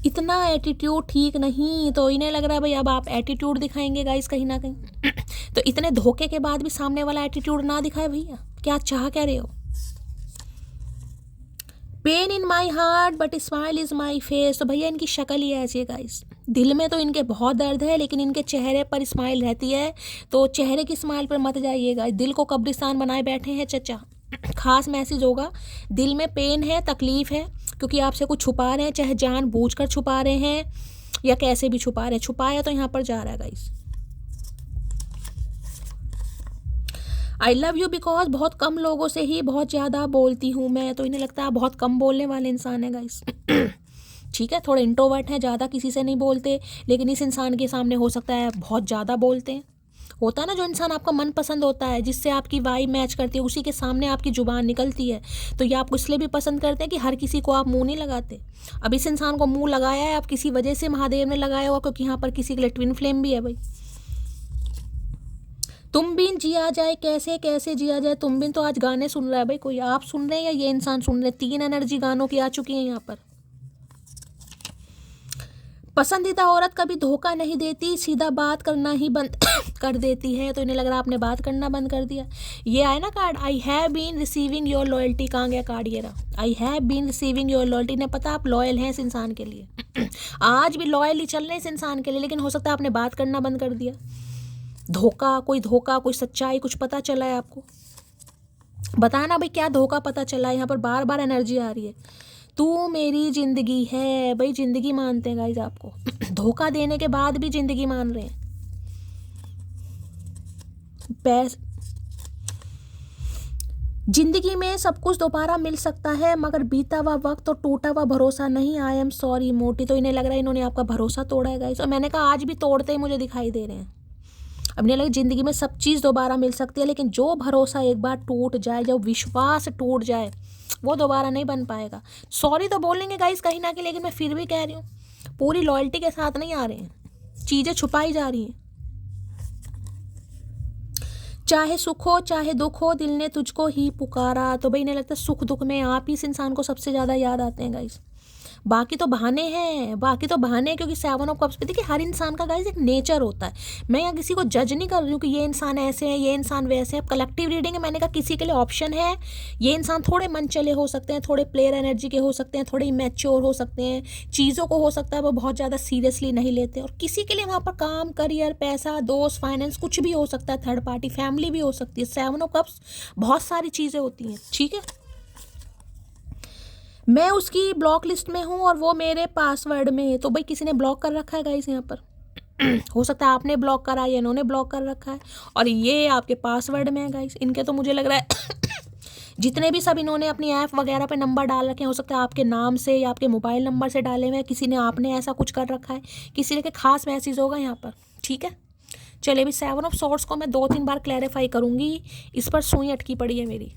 Speaker 1: इतना एटीट्यूड ठीक नहीं, तो इन्हें लग रहा है भाई अब आप एटीट्यूड दिखाएंगे गाइस कहीं ना कहीं। तो इतने धोखे के बाद भी सामने वाला एटीट्यूड ना दिखाए भैया, क्या चाह कह रहे हो। Pain in my heart but smile is my face, तो भैया इनकी शक्ल ही ऐसी है गाइस। दिल में तो इनके बहुत दर्द है, लेकिन इनके चेहरे पर स्माइल रहती है। तो चेहरे की स्माइल पर मत जाइएगा, दिल को कब्रिस्तान बनाए बैठे हैं चचा। खास मैसेज होगा, दिल में पेन है, तकलीफ है, क्योंकि आपसे कुछ छुपा रहे हैं, चाहे जानबूझकर छुपा रहे हैं या कैसे भी छुपा रहे हैं। छुपाया तो यहाँ पर जा रहा है guys. I love you because बहुत कम लोगों से ही बहुत ज़्यादा बोलती हूँ मैं, तो इन्हें लगता है बहुत कम बोलने वाले इंसान है गाइस। ठीक है, थोड़े इंट्रोवर्ट हैं, ज़्यादा किसी से नहीं बोलते, लेकिन इस इंसान के सामने हो सकता है बहुत ज़्यादा बोलते हैं। होता है ना, जो इंसान आपका मन पसंद होता है, जिससे आपकी वाइब मैच करती है, उसी के सामने आपकी जुबान निकलती है। तो ये आपको इसलिए भी पसंद करते हैं कि हर किसी को आप मुंह नहीं लगाते। अब इस इंसान को मुंह लगाया है आप किसी वजह से, महादेव ने लगाया होगा, क्योंकि यहाँ पर किसी के लिए ट्विन फ्लेम भी है भाई। तुम बिन जिया जाए कैसे कैसे जिया जाए, तुम बिन तो आज गाने सुन रहा है भाई कोई, आप सुन रहे हैं या ये इंसान सुन रहे हैं। 3 एनर्जी गानों की आ चुकी है यहाँ पर। पसंदीदा औरत कभी धोखा नहीं देती, सीधा बात करना ही बंद कर देती है। तो इन्हें लग रहा है आपने बात करना बंद कर दिया। ये आया ना card, I have been receiving your loyalty. कहाँ गया कार्ड, ये रहा, I have been receiving your loyalty. इन्हें पता आप लॉयल हैं इस इंसान के लिए आज भी लॉयल ही चल रहे हैं इस इंसान के लिए, लेकिन हो सकता है आपने बात करना बंद कर दिया। धोखा, कोई सच्चाई कुछ पता चला है आपको। बताया ना भाई क्या धोखा पता चला है। यहाँ पर बार बार एनर्जी आ रही है, तू मेरी जिंदगी है। भाई जिंदगी मानते हैं गाइज आपको धोखा देने के बाद भी जिंदगी मान रहे हैं। जिंदगी में सब कुछ दोबारा मिल सकता है, मगर बीता हुआ वक्त और टूटा हुआ भरोसा नहीं। आई एम सॉरी मोटी। तो इन्हें लग रहा है इन्होंने आपका भरोसा तोड़ा है गाइज, और मैंने कहा आज भी तोड़ते ही मुझे दिखाई दे रहे हैं। अब नहीं लगे ज़िंदगी में सब चीज़ दोबारा मिल सकती है, लेकिन जो भरोसा एक बार टूट जाए, जो विश्वास टूट जाए, वो दोबारा नहीं बन पाएगा। सॉरी तो बोलेंगे गाइस कहीं ना कहीं, लेकिन मैं फिर भी कह रही हूँ पूरी लॉयल्टी के साथ नहीं आ रहे हैं, चीज़ें छुपाई जा रही हैं। चाहे सुख हो चाहे दुख हो, दिल ने तुझको ही पुकारा। तो भाई इन्हें लगता है सुख दुख में आप ही इस इंसान को सबसे ज़्यादा याद आते हैं गाइस। बाकी तो बहाने हैं, क्योंकि 7 ऑफ कप्स पे देखिए हर इंसान का गाइस एक नेचर होता है। मैं यहाँ किसी को जज नहीं कर रही हूँ कि ये इंसान ऐसे हैं, ये इंसान वैसे हैं। कलेक्टिव रीडिंग है, मैंने कहा किसी के लिए ऑप्शन है। ये इंसान थोड़े मन चले हो सकते हैं, थोड़े प्लेयर एनर्जी के हो सकते हैं, थोड़े इमेच्योर हो सकते हैं, चीज़ों को हो सकता है वो बहुत ज़्यादा सीरियसली नहीं लेते। और किसी के लिए वहाँ पर काम, करियर, पैसा, दोस्त, फाइनेंस कुछ भी हो सकता है, थर्ड पार्टी, फैमिली भी हो सकती है। 7 ऑफ कप्स बहुत सारी चीज़ें होती हैं, ठीक है। मैं उसकी ब्लॉक लिस्ट में हूँ और वो मेरे पासवर्ड में है। तो भाई किसी ने ब्लॉक कर रखा है गाइस यहाँ पर हो सकता है आपने ब्लॉक करा या इन्होंने ब्लॉक कर रखा है, और ये आपके पासवर्ड में है गाइस इनके। तो मुझे लग रहा है जितने भी सब इन्होंने अपनी ऐप वगैरह पे नंबर डाल रखे हैं, हो सकता है आपके नाम से या आपके मोबाइल नंबर से डाले हुए हैं, किसी ने आपने ऐसा कुछ कर रखा है, किसी के खास मैसेज होगा यहाँ पर, ठीक है। चलिए अभी 7 ऑफ सॉर्ड्स को मैं 2-3 बार क्लैरिफाई करूँगी, इस पर सुई अटकी पड़ी है मेरी।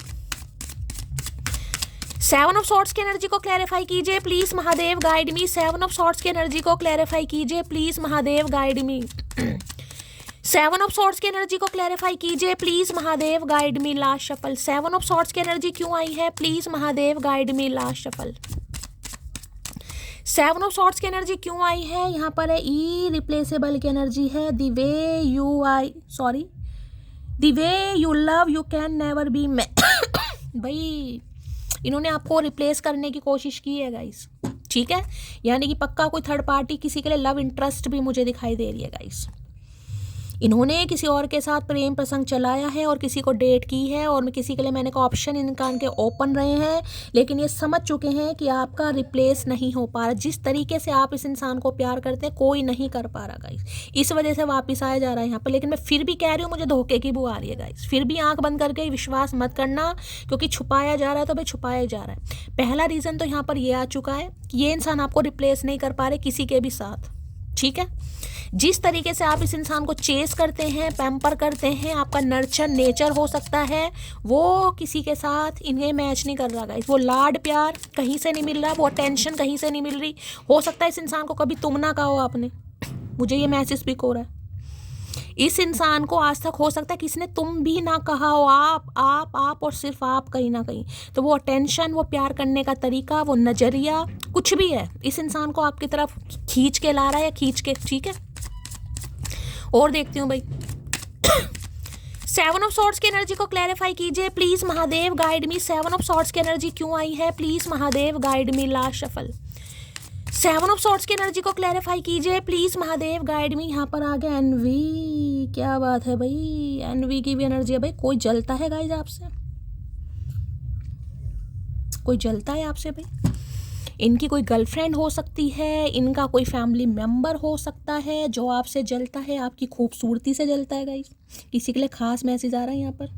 Speaker 1: 7 ऑफ सॉर्ड्स की एनर्जी को क्लैरिफाई कीजिए please, Mahadev guide me. 7 of swords की एनर्जी को क्लैरिफाई कीजिए please, Mahadev guide me. 7 of swords की एनर्जी को क्लैरिफाई कीजिए please, Mahadev guide me. Last shuffle. 7 of swords की एनर्जी क्यों आई है please, Mahadev guide me. Last shuffle. 7 of swords की एनर्जी क्यों आई है यहाँ पर है इरिप्लेसेबल की एनर्जी है। The way you love you can never be भाई इन्होंने आपको रिप्लेस करने की कोशिश की है गाइस, ठीक है। यानी कि पक्का कोई थर्ड पार्टी, किसी के लिए लव इंटरेस्ट भी मुझे दिखाई दे रही है गाइस। इन्होंने किसी और के साथ प्रेम प्रसंग चलाया है और किसी को डेट की है, और किसी के लिए मैंने कहा ऑप्शन इनके ओपन रहे हैं, लेकिन ये समझ चुके हैं कि आपका रिप्लेस नहीं हो पा रहा। जिस तरीके से आप इस इंसान को प्यार करते हैं कोई नहीं कर पा रहा गाइस, इस वजह से वापस आया जा रहा है यहाँ पर। लेकिन मैं फिर भी कह रही हूँ मुझे धोखे की बू आ रही है गाइस। फिर भी आंख बंद करके विश्वास मत करना, क्योंकि छुपाया जा रहा है तो भाई छुपाया जा रहा है। पहला रीज़न तो यहाँ पर ये आ चुका है कि ये इंसान आपको रिप्लेस नहीं कर पा रहे किसी के भी साथ, ठीक है। जिस तरीके से आप इस इंसान को चेस करते हैं, पैम्पर करते हैं, आपका नर्चर नेचर हो सकता है वो किसी के साथ इन्हें मैच नहीं कर रहा गाइस। वो लाड प्यार कहीं से नहीं मिल रहा, वो अटेंशन कहीं से नहीं मिल रही। हो सकता है इस इंसान को कभी तुम ना कहा हो आपने, मुझे ये मैसेज भी हो रहा है। इस इंसान को आज तक हो सकता है किसी ने तुम भी ना कहा हो, आप और सिर्फ आप कहीं ना कहीं। तो वो अटेंशन, वो प्यार करने का तरीका, वो नज़रिया, कुछ भी है, इस इंसान को आपकी तरफ खींच के ला रहा है या खींच के, ठीक है। और देखती हूँ भाई 7 ऑफ सॉर्ड्स की एनर्जी को क्लैरिफाई कीजिए please, Mahadev guide me. 7 of swords की एनर्जी क्यों आई है please, Mahadev guide me. Last shuffle. 7 of swords की एनर्जी को क्लैरिफाई कीजिए प्लीज, महादेव गाइड मी। यहाँ पर आ गया एनवी। क्या बात है भाई, एनवी की भी एनर्जी है भाई। कोई जलता है गाइज आपसे, कोई जलता है आपसे भाई। इनकी कोई गर्लफ्रेंड हो सकती है, इनका कोई फैमिली मेंबर हो सकता है जो आपसे जलता है, आपकी खूबसूरती से जलता है गाइस। किसी के लिए खास मैसेज आ रहा है यहाँ पर।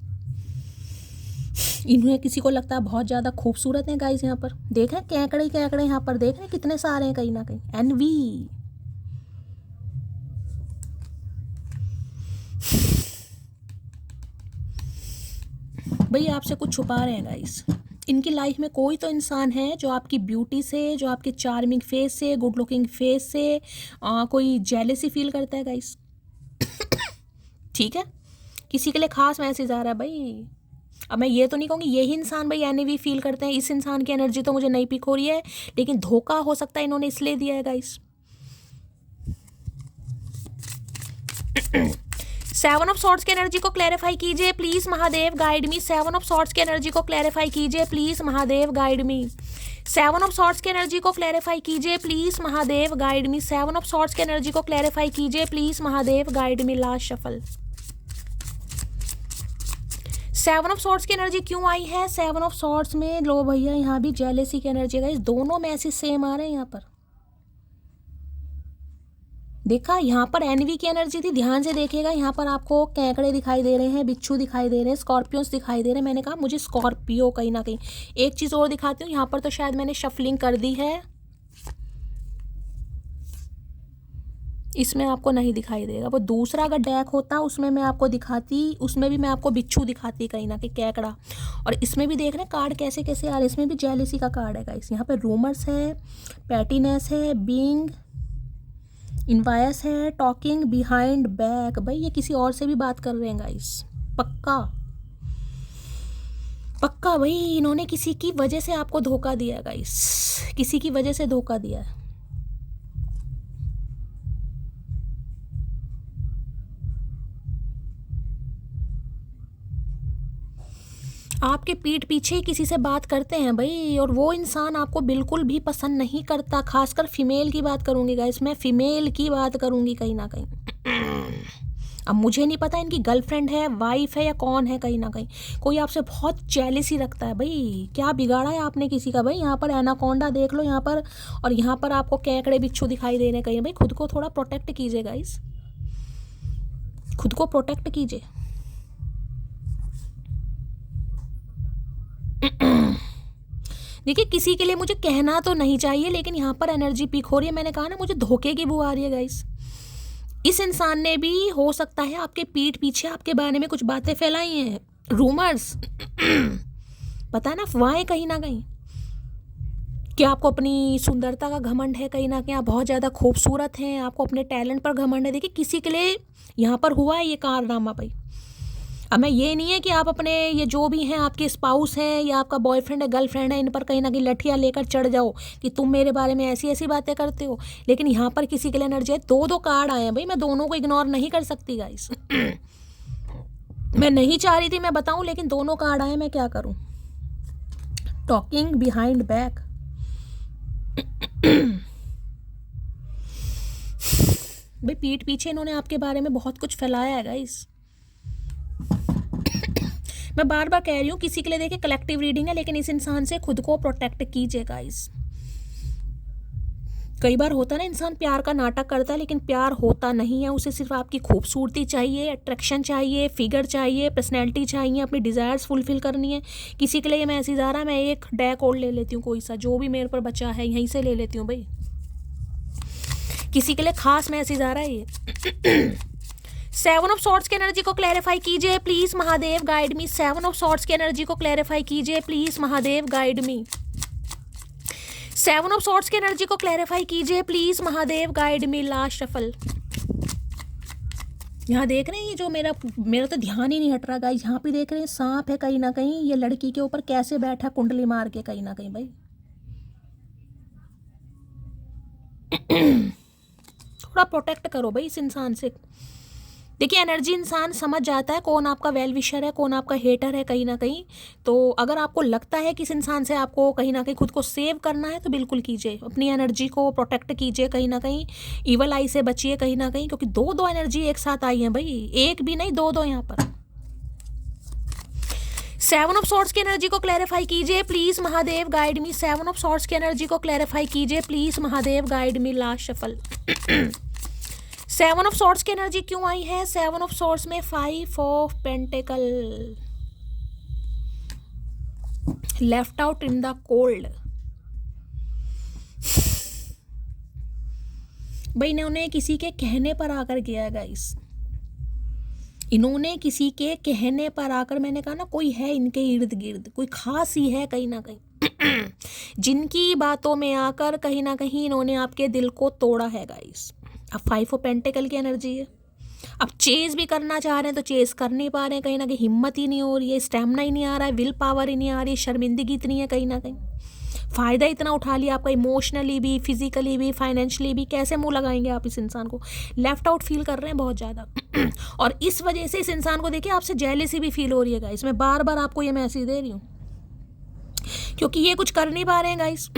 Speaker 1: इन्हें किसी को लगता है बहुत ज़्यादा खूबसूरत है गाइस। यहाँ पर देखें कैकड़े यहाँ पर देख रहे हैं कितने सारे हैं कहीं ना कहीं। एनवी भाई आपसे कुछ छुपा रहे हैं गाइस। इनकी लाइफ में कोई तो इंसान है जो आपकी ब्यूटी से, जो आपके चार्मिंग फेस से, गुड लुकिंग फेस से कोई जेलेसी फील करता है गाइस। ठीक है, किसी के लिए खास मैसेज आ रहा है भाई। अब मैं ये तो नहीं कहूँगी यही इंसान भाई एनवी फील करते हैं, इस इंसान की एनर्जी तो मुझे नहीं पिक हो रही है, लेकिन धोखा हो सकता है इन्होंने इसलिए दिया है गाइस। 7 ऑफ सॉर्ड्स की एनर्जी को क्लैरिफाई कीजिए please Mahadev, guide me. 7 of swords की एनर्जी को क्लैरिफाई कीजिए please Mahadev, guide me. 7 of swords की एनर्जी को क्लैरिफाई कीजिए please Mahadev, guide me. 7 of swords की एनर्जी को क्लैरिफाई कीजिए please Mahadev, guide me. Last shuffle. 7 of swords की एनर्जी क्यों आई है? 7 ऑफ सॉर्ड्स में लो भैया यहाँ भी जेलेसी की एनर्जी है, इस दोनों में ऐसे सेम आ रहे हैं। यहाँ पर देखा, यहाँ पर एनवी की एनर्जी थी, ध्यान से देखिएगा। यहाँ पर आपको केकड़े दिखाई दे रहे हैं, बिच्छू दिखाई दे रहे हैं, स्कॉर्पियंस दिखाई दे रहे हैं। मैंने कहा मुझे स्कॉर्पियो कहीं ना कहीं। एक चीज़ और दिखाती हूँ, यहाँ पर तो शायद मैंने शफलिंग कर दी है, इसमें आपको नहीं दिखाई देगा। वो दूसरा अगर डेक होता उसमें मैं आपको दिखाती, उसमें भी मैं आपको बिच्छू दिखाती कहीं ना कहीं, केकड़ा। और इसमें भी देख रहे हैं कार्ड कैसे कैसे आ रहे हैं, इसमें भी जेलिसी का कार्ड है गाइस। यहाँ पे रूमर्स है, पैटीनेस है, बीइंग इनवायस है, टॉकिंग बिहाइंड बैक। भाई ये किसी और से भी बात कर रहे हैं गाइस, पक्का पक्का। भाई इन्होंने किसी की वजह से आपको धोखा दिया है गाइस, किसी की वजह से धोखा दिया है। आपके पीठ पीछे ही किसी से बात करते हैं भाई, और वो इंसान आपको बिल्कुल भी पसंद नहीं करता। खासकर फीमेल की बात करूंगी गाइस, मैं फीमेल की बात करूंगी कहीं ना कहीं। अब मुझे नहीं पता इनकी गर्लफ्रेंड है, वाइफ है, या कौन है। कहीं ना कहीं कोई आपसे बहुत जेलसी रखता है भाई। क्या बिगाड़ा है आपने किसी का? भाई यहाँ पर एनाकोंडा देख लो यहाँ पर, और यहाँ पर आपको केकड़े बिच्छू दिखाई दे रहे हैं कहीं। भाई खुद को थोड़ा प्रोटेक्ट कीजिए गाइस, खुद को प्रोटेक्ट कीजिए। देखिए किसी के लिए मुझे कहना तो नहीं चाहिए, लेकिन यहाँ पर एनर्जी पीक हो रही है। मैंने कहा ना मुझे धोखे की बू आ रही है गाइस। इस इंसान ने भी हो सकता है आपके पीठ पीछे आपके बारे में कुछ बातें फैलाई हैं, रूमर्स, पता है ना, अफवाहें कहीं ना कहीं। क्या आपको अपनी सुंदरता का घमंड है कहीं ना कहीं, आप बहुत ज़्यादा खूबसूरत हैं, आपको अपने टैलेंट पर घमंड है। देखिए किसी के लिए यहाँ पर हुआ है ये कारनामा भाई। अब मैं ये नहीं है कि आप अपने ये जो भी हैं, आपके स्पाउस हैं या आपका बॉयफ्रेंड है, गर्लफ्रेंड है, इन पर कहीं ना कहीं लठियाँ लेकर चढ़ जाओ कि तुम मेरे बारे में ऐसी ऐसी बातें करते हो। लेकिन यहाँ पर किसी के लिए एनर्जी है। दो दो कार्ड आए हैं भाई, मैं दोनों को इग्नोर नहीं कर सकती गाइस। मैं नहीं चाह रही थी मैं बताऊं, लेकिन दोनों कार्ड आए, मैं क्या करूं। Talking behind back. भाई पीठ पीछे इन्होंने आपके बारे में बहुत कुछ फैलाया है गाइस। मैं बार बार कह रही हूँ किसी के लिए देखिए कलेक्टिव रीडिंग है, लेकिन इस इंसान से खुद को प्रोटेक्ट कीजिए गाइस। कई बार होता है ना, इंसान प्यार का नाटक करता है, लेकिन प्यार होता नहीं है। उसे सिर्फ आपकी खूबसूरती चाहिए, अट्रैक्शन चाहिए, फिगर चाहिए, पर्सनैलिटी चाहिए, अपनी डिज़ायर्स फुलफिल करनी है। किसी के लिए मैसेज आ रहा है, मैं एक डेक और ले लेती हूँ, कोई सा जो भी मेरे पर बचा है यहीं से ले लेती हूँ भाई। किसी के लिए खास मैसेज आ रहा है ये। 7 ऑफ सॉर्ड्स की एनर्जी को क्लैरिफाई कीजिए please Mahadev, guide me. 7 of swords की एनर्जी को क्लैरिफाई कीजिए please Mahadev, guide me. 7 of swords की एनर्जी को क्लैरिफाई कीजिए please Mahadev, guide me. Last shuffle. यहाँ देख रहे हैं ये जो मेरा तो ध्यान ही नहीं हट रहा गाइस। यहाँ पे देख रहे हैं सांप है कहीं ना कहीं, ये लड़की के ऊपर कैसे बैठा कुंडली मार के कहीं ना कहीं भाई। थोड़ा प्रोटेक्ट करो भाई इस इंसान से। देखिए एनर्जी इंसान समझ जाता है कौन आपका वेल विशर है, कौन आपका हेटर है कहीं ना कहीं। तो अगर आपको लगता है कि इस इंसान से आपको कहीं ना कहीं खुद को सेव करना है तो बिल्कुल कीजिए, अपनी एनर्जी को प्रोटेक्ट कीजिए कहीं ना कहीं। इवल आई से बचिए कहीं ना कहीं, क्योंकि दो दो एनर्जी एक साथ आई है भाई, एक भी नहीं दो दो यहाँ पर। 7 ऑफ सॉर्ड्स की एनर्जी को क्लैरिफाई कीजिए please Mahadev, guide me. 7 of swords की एनर्जी को क्लैरिफाई कीजिए please Mahadev, guide me. Last shuffle. 7 of swords की एनर्जी क्यों आई है? 7 ऑफ सॉर्ड्स में 5 of pentacle, left out in the cold. भाई ने उन्हें किसी के कहने पर आकर गया है गाइस। इन्होंने किसी के कहने पर आकर, मैंने कहा ना कोई है इनके इर्द गिर्द, कोई खास ही है कहीं ना कहीं जिनकी बातों में आकर कहीं ना कहीं इन्होंने आपके दिल को तोड़ा है गाइस। अब 5 ऑफ पेंटिकल की एनर्जी है। अब चेज भी करना चाह रहे हैं तो चेज कर नहीं पा रहे हैं, कहीं ना कहीं हिम्मत ही नहीं हो रही है, स्टेमिना ही नहीं आ रहा है, विल पावर ही नहीं आ रही है, शर्मिंदगी इतनी है कहीं ना कहीं, फ़ायदा इतना उठा लिया आपका, इमोशनली भी, फिजिकली भी, फाइनेंशियली भी, कैसे मुंह लगाएंगे आप इस इंसान को, लेफ्ट आउट फील कर रहे हैं बहुत ज़्यादा और इस वजह से इस इंसान को देखिए आपसे जेलसी भी फील हो रही है गाइस। मैं बार बार आपको ये मैसेज दे रही हूँ क्योंकि ये कुछ कर नहीं पा रहे हैं गाइस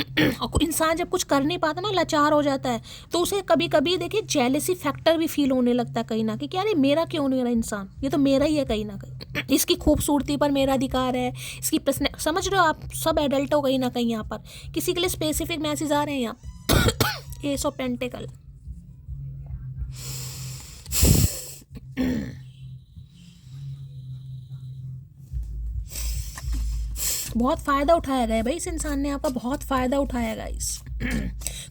Speaker 1: और इंसान जब कुछ कर नहीं पाता ना, लाचार हो जाता है, तो उसे कभी कभी देखिए जेलसी फैक्टर भी फील होने लगता है कहीं ना कहीं कि यार ये मेरा क्यों नहीं रहा इंसान, ये तो मेरा ही है कहीं ना कहीं, इसकी खूबसूरती पर मेरा अधिकार है, इसकी पर्सन, समझ रहे हो आप, सब एडल्ट हो कहीं ना कहीं यहाँ पर, किसी के लिए स्पेसिफिक मैसेज आ रहे हैं यहाँ एस ऑफ पेंटिकल। बहुत फ़ायदा उठाया गया भाई, इस इंसान ने आपका बहुत फ़ायदा उठाया गाइस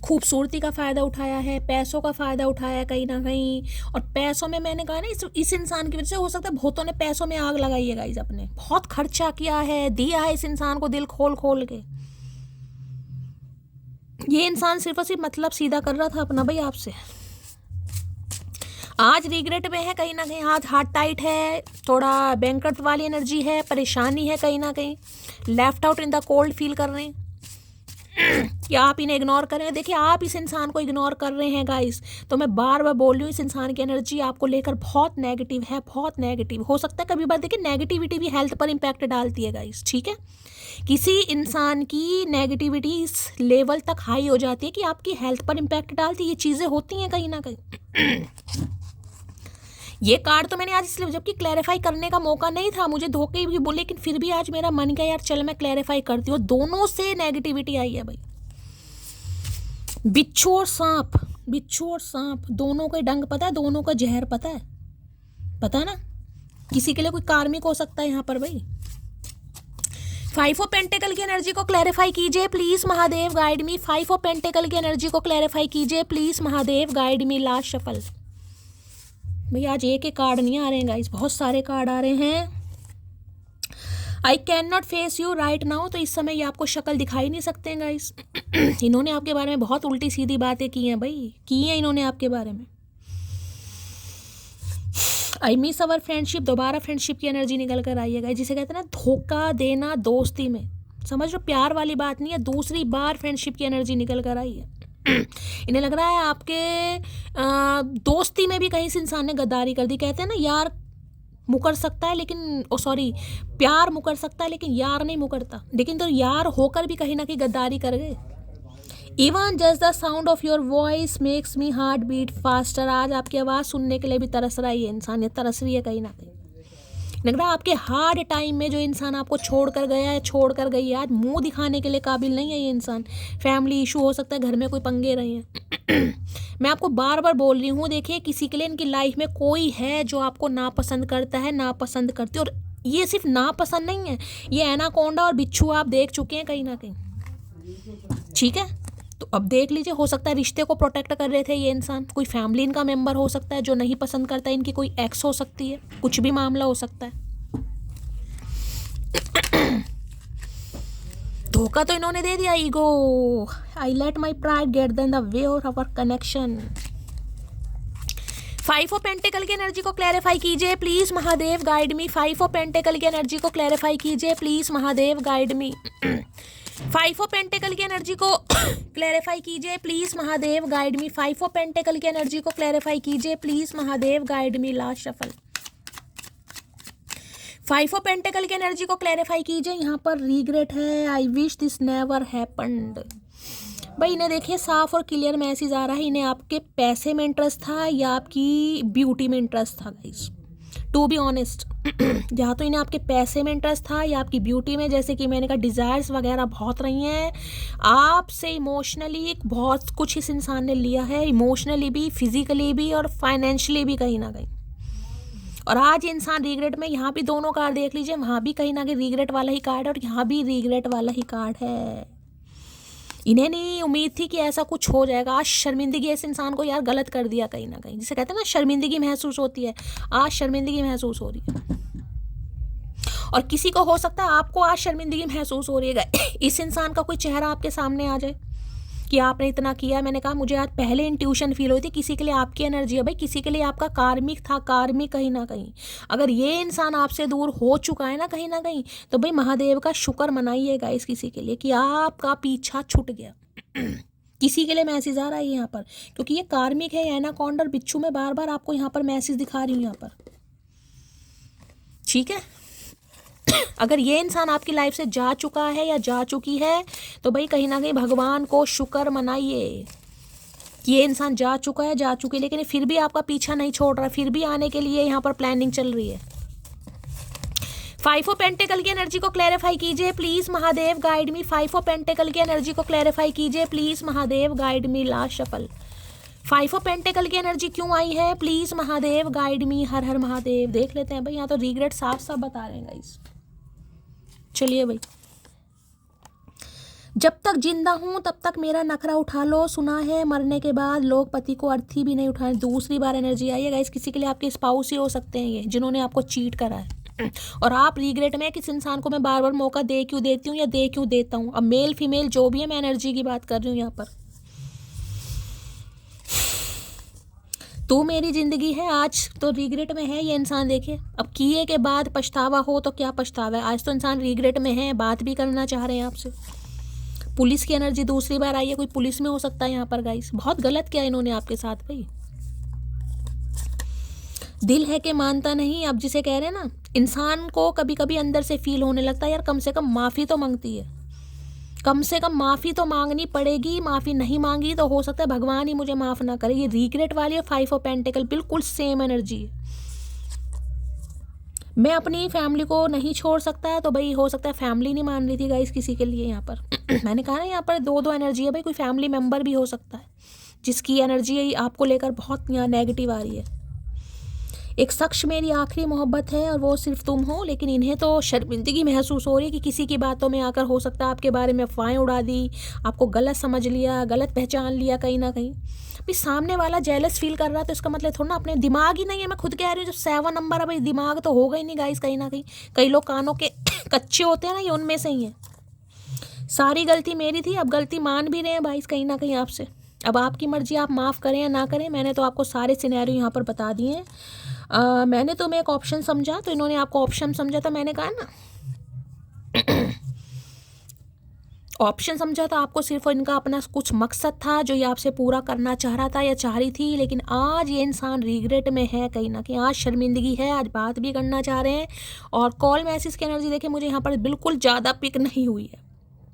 Speaker 1: खूबसूरती का फ़ायदा उठाया है, पैसों का फ़ायदा उठाया है कहीं ना कहीं, और पैसों में मैंने कहा ना इस इंसान की वजह से हो सकता है बहुतों ने पैसों में आग लगाई है गाइस, अपने बहुत खर्चा किया है, दिया है इस इंसान को दिल खोल खोल के। ये इंसान सिर्फ और सिर्फ मतलब सीधा कर रहा था अपना भाई आपसे, आज रिग्रेट में है कहीं ना कहीं, आज हार्ट टाइट है, थोड़ा बैंकरप्ट वाली एनर्जी है, परेशानी है कहीं ना कहीं, left out in the cold feel कर रहे हैं कि आप इन्हें इग्नोर करें। देखिए आप इस इंसान को इग्नोर कर रहे हैं गाइस, तो मैं बार बार बोल रही हूँ इस इंसान की एनर्जी आपको लेकर बहुत नेगेटिव है, बहुत नेगेटिव हो सकता है। कभी बार देखिए नेगेटिविटी भी हेल्थ पर इम्पैक्ट डालती है गाइस, ठीक है, किसी इंसान की नेगेटिविटी इस लेवल तक हाई हो जाती है कि आपकी हेल्थ पर इम्पैक्ट डालती है, ये चीज़ें होती हैं कहीं ना कहीं ये कार्ड तो मैंने आज इसलिए, जबकि क्लैरिफाई करने का मौका नहीं था, मुझे धोखे भी बोले, लेकिन फिर भी आज मेरा मन किया यार चल मैं क्लैरिफाई करती हूँ। दोनों से नेगेटिविटी आई है भाई, बिच्छू और सांप, बिच्छू और सांप दोनों का डंग पता है, दोनों का जहर पता है, पता ना, किसी के लिए कोई कार्मिक हो सकता है यहाँ पर भाई। 5 ऑफ पेंटिकल की एनर्जी को क्लैरिफाई कीजिए please Mahadev, guide me. 5 of pentacle की एनर्जी को क्लैरिफाई कीजिए please Mahadev, guide me. Last shuffle भैया, आज एक कार्ड नहीं आ रहे हैं गाइस, बहुत सारे कार्ड आ रहे हैं। I can not face you right now, तो इस समय ये आपको शक्ल दिखाई नहीं सकते हैं गाइस इन्होंने आपके बारे में बहुत उल्टी सीधी बातें की हैं भाई, की हैं इन्होंने आपके बारे में। आई मिस अवर फ्रेंडशिप, दोबारा फ्रेंडशिप की एनर्जी निकल कर आई है गाइस, जिसे कहते हैं ना धोखा देना दोस्ती में, समझ लो प्यार वाली बात नहीं है, दूसरी बार फ्रेंडशिप की एनर्जी निकल कर आई है इन्हें लग रहा है आपके दोस्ती में भी कहीं से इंसान ने गद्दारी कर दी। कहते हैं ना यार मुकर सकता है लेकिन सॉरी प्यार मुकर सकता है लेकिन यार नहीं मुकरता, लेकिन तो यार होकर भी कहीं ना कहीं गद्दारी कर गए। Even just the sound of your voice makes me heart beat faster, आज आपकी आवाज़ सुनने के लिए भी तरस रहा है इंसान, ये तरस रही है कहीं ना कहीं। लग रहा है आपके हार्ड टाइम में जो इंसान आपको छोड़ कर गया है, छोड़ कर गई है, आज मुंह दिखाने के लिए काबिल नहीं है ये इंसान, फैमिली इशू हो सकता है, घर में कोई पंगे रहे हैं मैं आपको बार बार बोल रही हूँ, देखिए किसी के लिए इनकी लाइफ में कोई है जो आपको नापसंद करता है, नापसंद करती है, और ये सिर्फ नापसंद नहीं है, ये एनाकोंडा और बिच्छू आप देख चुके हैं कहीं ना कहीं, ठीक है। तो अब देख लीजिए, हो सकता है रिश्ते को प्रोटेक्ट कर रहे थे ये इंसान, कोई फैमिली इनका मेंबर हो सकता है जो नहीं पसंद करता है, इनकी कोई एक्स हो सकती है, कुछ भी मामला हो सकता है धोखा तो इन्होंने दे दिया, ego, I let my pride get in the way of our connection. 5 of pentacle की एनर्जी को क्लैरिफाई कीजिए please Mahadev, guide me. 5 of pentacle की एनर्जी को क्लैरिफाई कीजिए please Mahadev, guide me. 5 of pentacle की एनर्जी को क्लैरिफाई कीजिए please Mahadev, guide me. 5 of pentacle की एनर्जी को क्लैरिफाई कीजिए please Mahadev, guide me. Last shuffle 5 of pentacle की एनर्जी को क्लैरिफाई कीजिए। यहाँ पर रिग्रेट है, I wish this never happened. भाई इन्हें देखिए साफ और क्लियर मैसेज आ रहा है, इन्हें आपके पैसे में इंटरेस्ट था या आपकी ब्यूटी में इंटरेस्ट था गाइस, टू बी ऑनेस्ट या तो इन्हें आपके पैसे में इंटरेस्ट था या आपकी ब्यूटी में, जैसे कि मैंने कहा डिज़ायर्स वगैरह बहुत रही हैं आपसे, इमोशनली बहुत कुछ इस इंसान ने लिया है, इमोशनली भी, फिजिकली भी और फाइनेंशियली भी कहीं ना कहीं, और आज ये इंसान रिग्रेट में, यहाँ भी दोनों कार्ड देख लीजिए, वहाँ भी कहीं ना कहीं रिग्रेट वाला ही कार्ड है और यहाँ भी रिग्रेट वाला ही कार्ड है। इन्हें नहीं उम्मीद थी कि ऐसा कुछ हो जाएगा। आज शर्मिंदगी इस इंसान को यार गलत कर दिया कहीं ना कहीं, जिसे कहते हैं ना शर्मिंदगी महसूस होती है, आज शर्मिंदगी महसूस हो रही है। और किसी को हो सकता है आपको आज शर्मिंदगी महसूस हो रही है इस इंसान का कोई चेहरा आपके सामने आ जाए कि आपने इतना किया। मैंने कहा मुझे आज पहले इंट्यूशन फील हुई थी, किसी के लिए आपकी एनर्जी है भाई, किसी के लिए आपका कार्मिक था, कार्मिक कहीं ना कहीं। अगर ये इंसान आपसे दूर हो चुका है ना कहीं तो भाई महादेव का शुक्र मनाइएगा इस किसी के लिए कि आपका पीछा छूट गया किसी के लिए मैसेज आ रहा है यहाँ पर, क्योंकि ये कार्मिक है। एनाकोंडा और बिच्छू में बार बार आपको यहाँ पर मैसेज दिखा रही हूँ यहाँ पर, ठीक है। अगर ये इंसान आपकी लाइफ से जा चुका है या जा चुकी है तो भाई कहीं ना कहीं भगवान को शुक्र मनाइए कि ये इंसान जा चुका है, जा चुकी है, लेकिन फिर भी आपका पीछा नहीं छोड़ रहा, फिर भी आने के लिए यहाँ पर प्लानिंग चल रही है। 5 ऑफ पेंटिकल की एनर्जी को क्लैरिफाई कीजिए please Mahadev, guide me. 5 of pentacle की एनर्जी को क्लैरिफाई कीजिए please Mahadev, guide me. Last shuffle 5 of pentacle की एनर्जी क्यों आई है प्लीज महादेव, गाइड मी। हर हर महादेव। देख लेते हैं भाई, यहाँ तो रिग्रेट साफ साफ बता रहे हैं गाइस। चलिए भाई, जब तक जिंदा हूं तब तक मेरा नखरा उठा लो, सुना है मरने के बाद लोग पति को अर्थी भी नहीं उठाए। दूसरी बार एनर्जी आई है गाइस, किसी के लिए आपके स्पाउस ही हो सकते हैं ये, जिन्होंने आपको चीट करा है और आप रिग्रेट में किस इंसान को मैं बार बार मौका दे क्यों देती हूँ या दे क्यों देता हूँ। अब मेल फीमेल जो भी है, मैं एनर्जी की बात कर रही हूँ यहाँ पर। तू मेरी जिंदगी है, आज तो रिग्रेट में है ये इंसान। देखिए अब किए के बाद पछतावा हो तो क्या पछतावा है, आज तो इंसान रिग्रेट में है, बात भी करना चाह रहे हैं आपसे। पुलिस की एनर्जी दूसरी बार आई है, कोई पुलिस में हो सकता है यहाँ पर गाइस। बहुत गलत किया इन्होंने आपके साथ भाई। दिल है कि मानता नहीं, अब जिसे कह रहे हैं ना, इंसान को कभी कभी अंदर से फील होने लगता है यार कम से कम माफ़ी तो मांगती है, कम से कम माफ़ी तो मांगनी पड़ेगी। माफ़ी नहीं मांगी तो हो सकता है भगवान ही मुझे माफ़ ना करे। ये रिग्रेट वाली है 5 ऑफ पेंटिकल, बिल्कुल सेम एनर्जी है। मैं अपनी फैमिली को नहीं छोड़ सकता तो भाई हो सकता है फैमिली नहीं मान रही थी गाइस किसी के लिए यहाँ पर मैंने कहा ना यहाँ पर दो एनर्जी है भाई, कोई फैमिली मेम्बर भी हो सकता है जिसकी एनर्जी आपको लेकर बहुत यहाँ नेगेटिव आ रही है। एक शख्स मेरी आखिरी मोहब्बत है और वो सिर्फ तुम हो, लेकिन इन्हें तो शर्मिंदगी महसूस हो रही है कि किसी की बातों में आकर हो सकता है आपके बारे में अफवाहें उड़ा दी, आपको गलत समझ लिया, गलत पहचान लिया कहीं ना कहीं। भाई सामने वाला जेलस फील कर रहा तो इसका मतलब थोड़ा ना अपने दिमाग ही नहीं है। मैं खुद कह रही हूँ, जब 7 नंबर है भाई, दिमाग तो होगा ही नहीं गाइस कहीं ना कहीं। कई लोग कानों के कच्चे होते हैं ना, ये उनमें से ही है। सारी गलती मेरी थी, अब गलती मान भी रहे हैं भाई कहीं ना कहीं आपसे। अब आपकी मर्जी, आप माफ़ करें या ना करें। मैंने तो आपको सारे सिनेरियो यहाँ पर बता दिए हैं। मैंने तुम्हें एक ऑप्शन समझा तो इन्होंने आपको ऑप्शन समझा था। मैंने कहा ना ऑप्शन समझा था आपको, सिर्फ इनका अपना कुछ मकसद था जो ये आपसे पूरा करना चाह रहा था या चाह रही थी। लेकिन आज ये इंसान रिग्रेट में है कहीं ना कहीं, आज शर्मिंदगी है, आज बात भी करना चाह रहे हैं। और कॉल मैसेज की एनर्जी देखिए मुझे यहाँ पर बिल्कुल ज़्यादा पिक नहीं हुई है,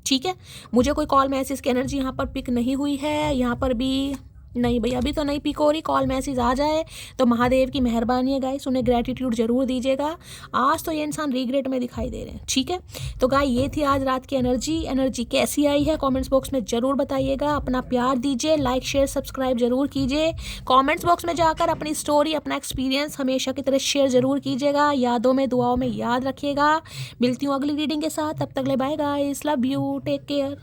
Speaker 1: ठीक है। मुझे कोई कॉल मैसेज की एनर्जी यहाँ पर पिक नहीं हुई है। यहाँ पर भी नहीं भैया, अभी तो नहीं पिक हो रही। कॉल मैसेज आ जाए तो महादेव की मेहरबानी है गाइस, उन्हें ग्रेटिट्यूड जरूर दीजिएगा। आज तो ये इंसान रिग्रेट में दिखाई दे रहे हैं, ठीक है। तो गाइस ये थी आज रात की एनर्जी कैसी आई है कमेंट्स बॉक्स में ज़रूर बताइएगा। अपना प्यार दीजिए, लाइक शेयर सब्सक्राइब जरूर कीजिए। कॉमेंट्स बॉक्स में जाकर अपनी स्टोरी, अपना एक्सपीरियंस हमेशा की तरह शेयर जरूर कीजिएगा। यादों में दुआओं में याद रखिएगा। मिलती हूँ अगली रीडिंग के साथ, तब तक ले bye guys, love you, take care.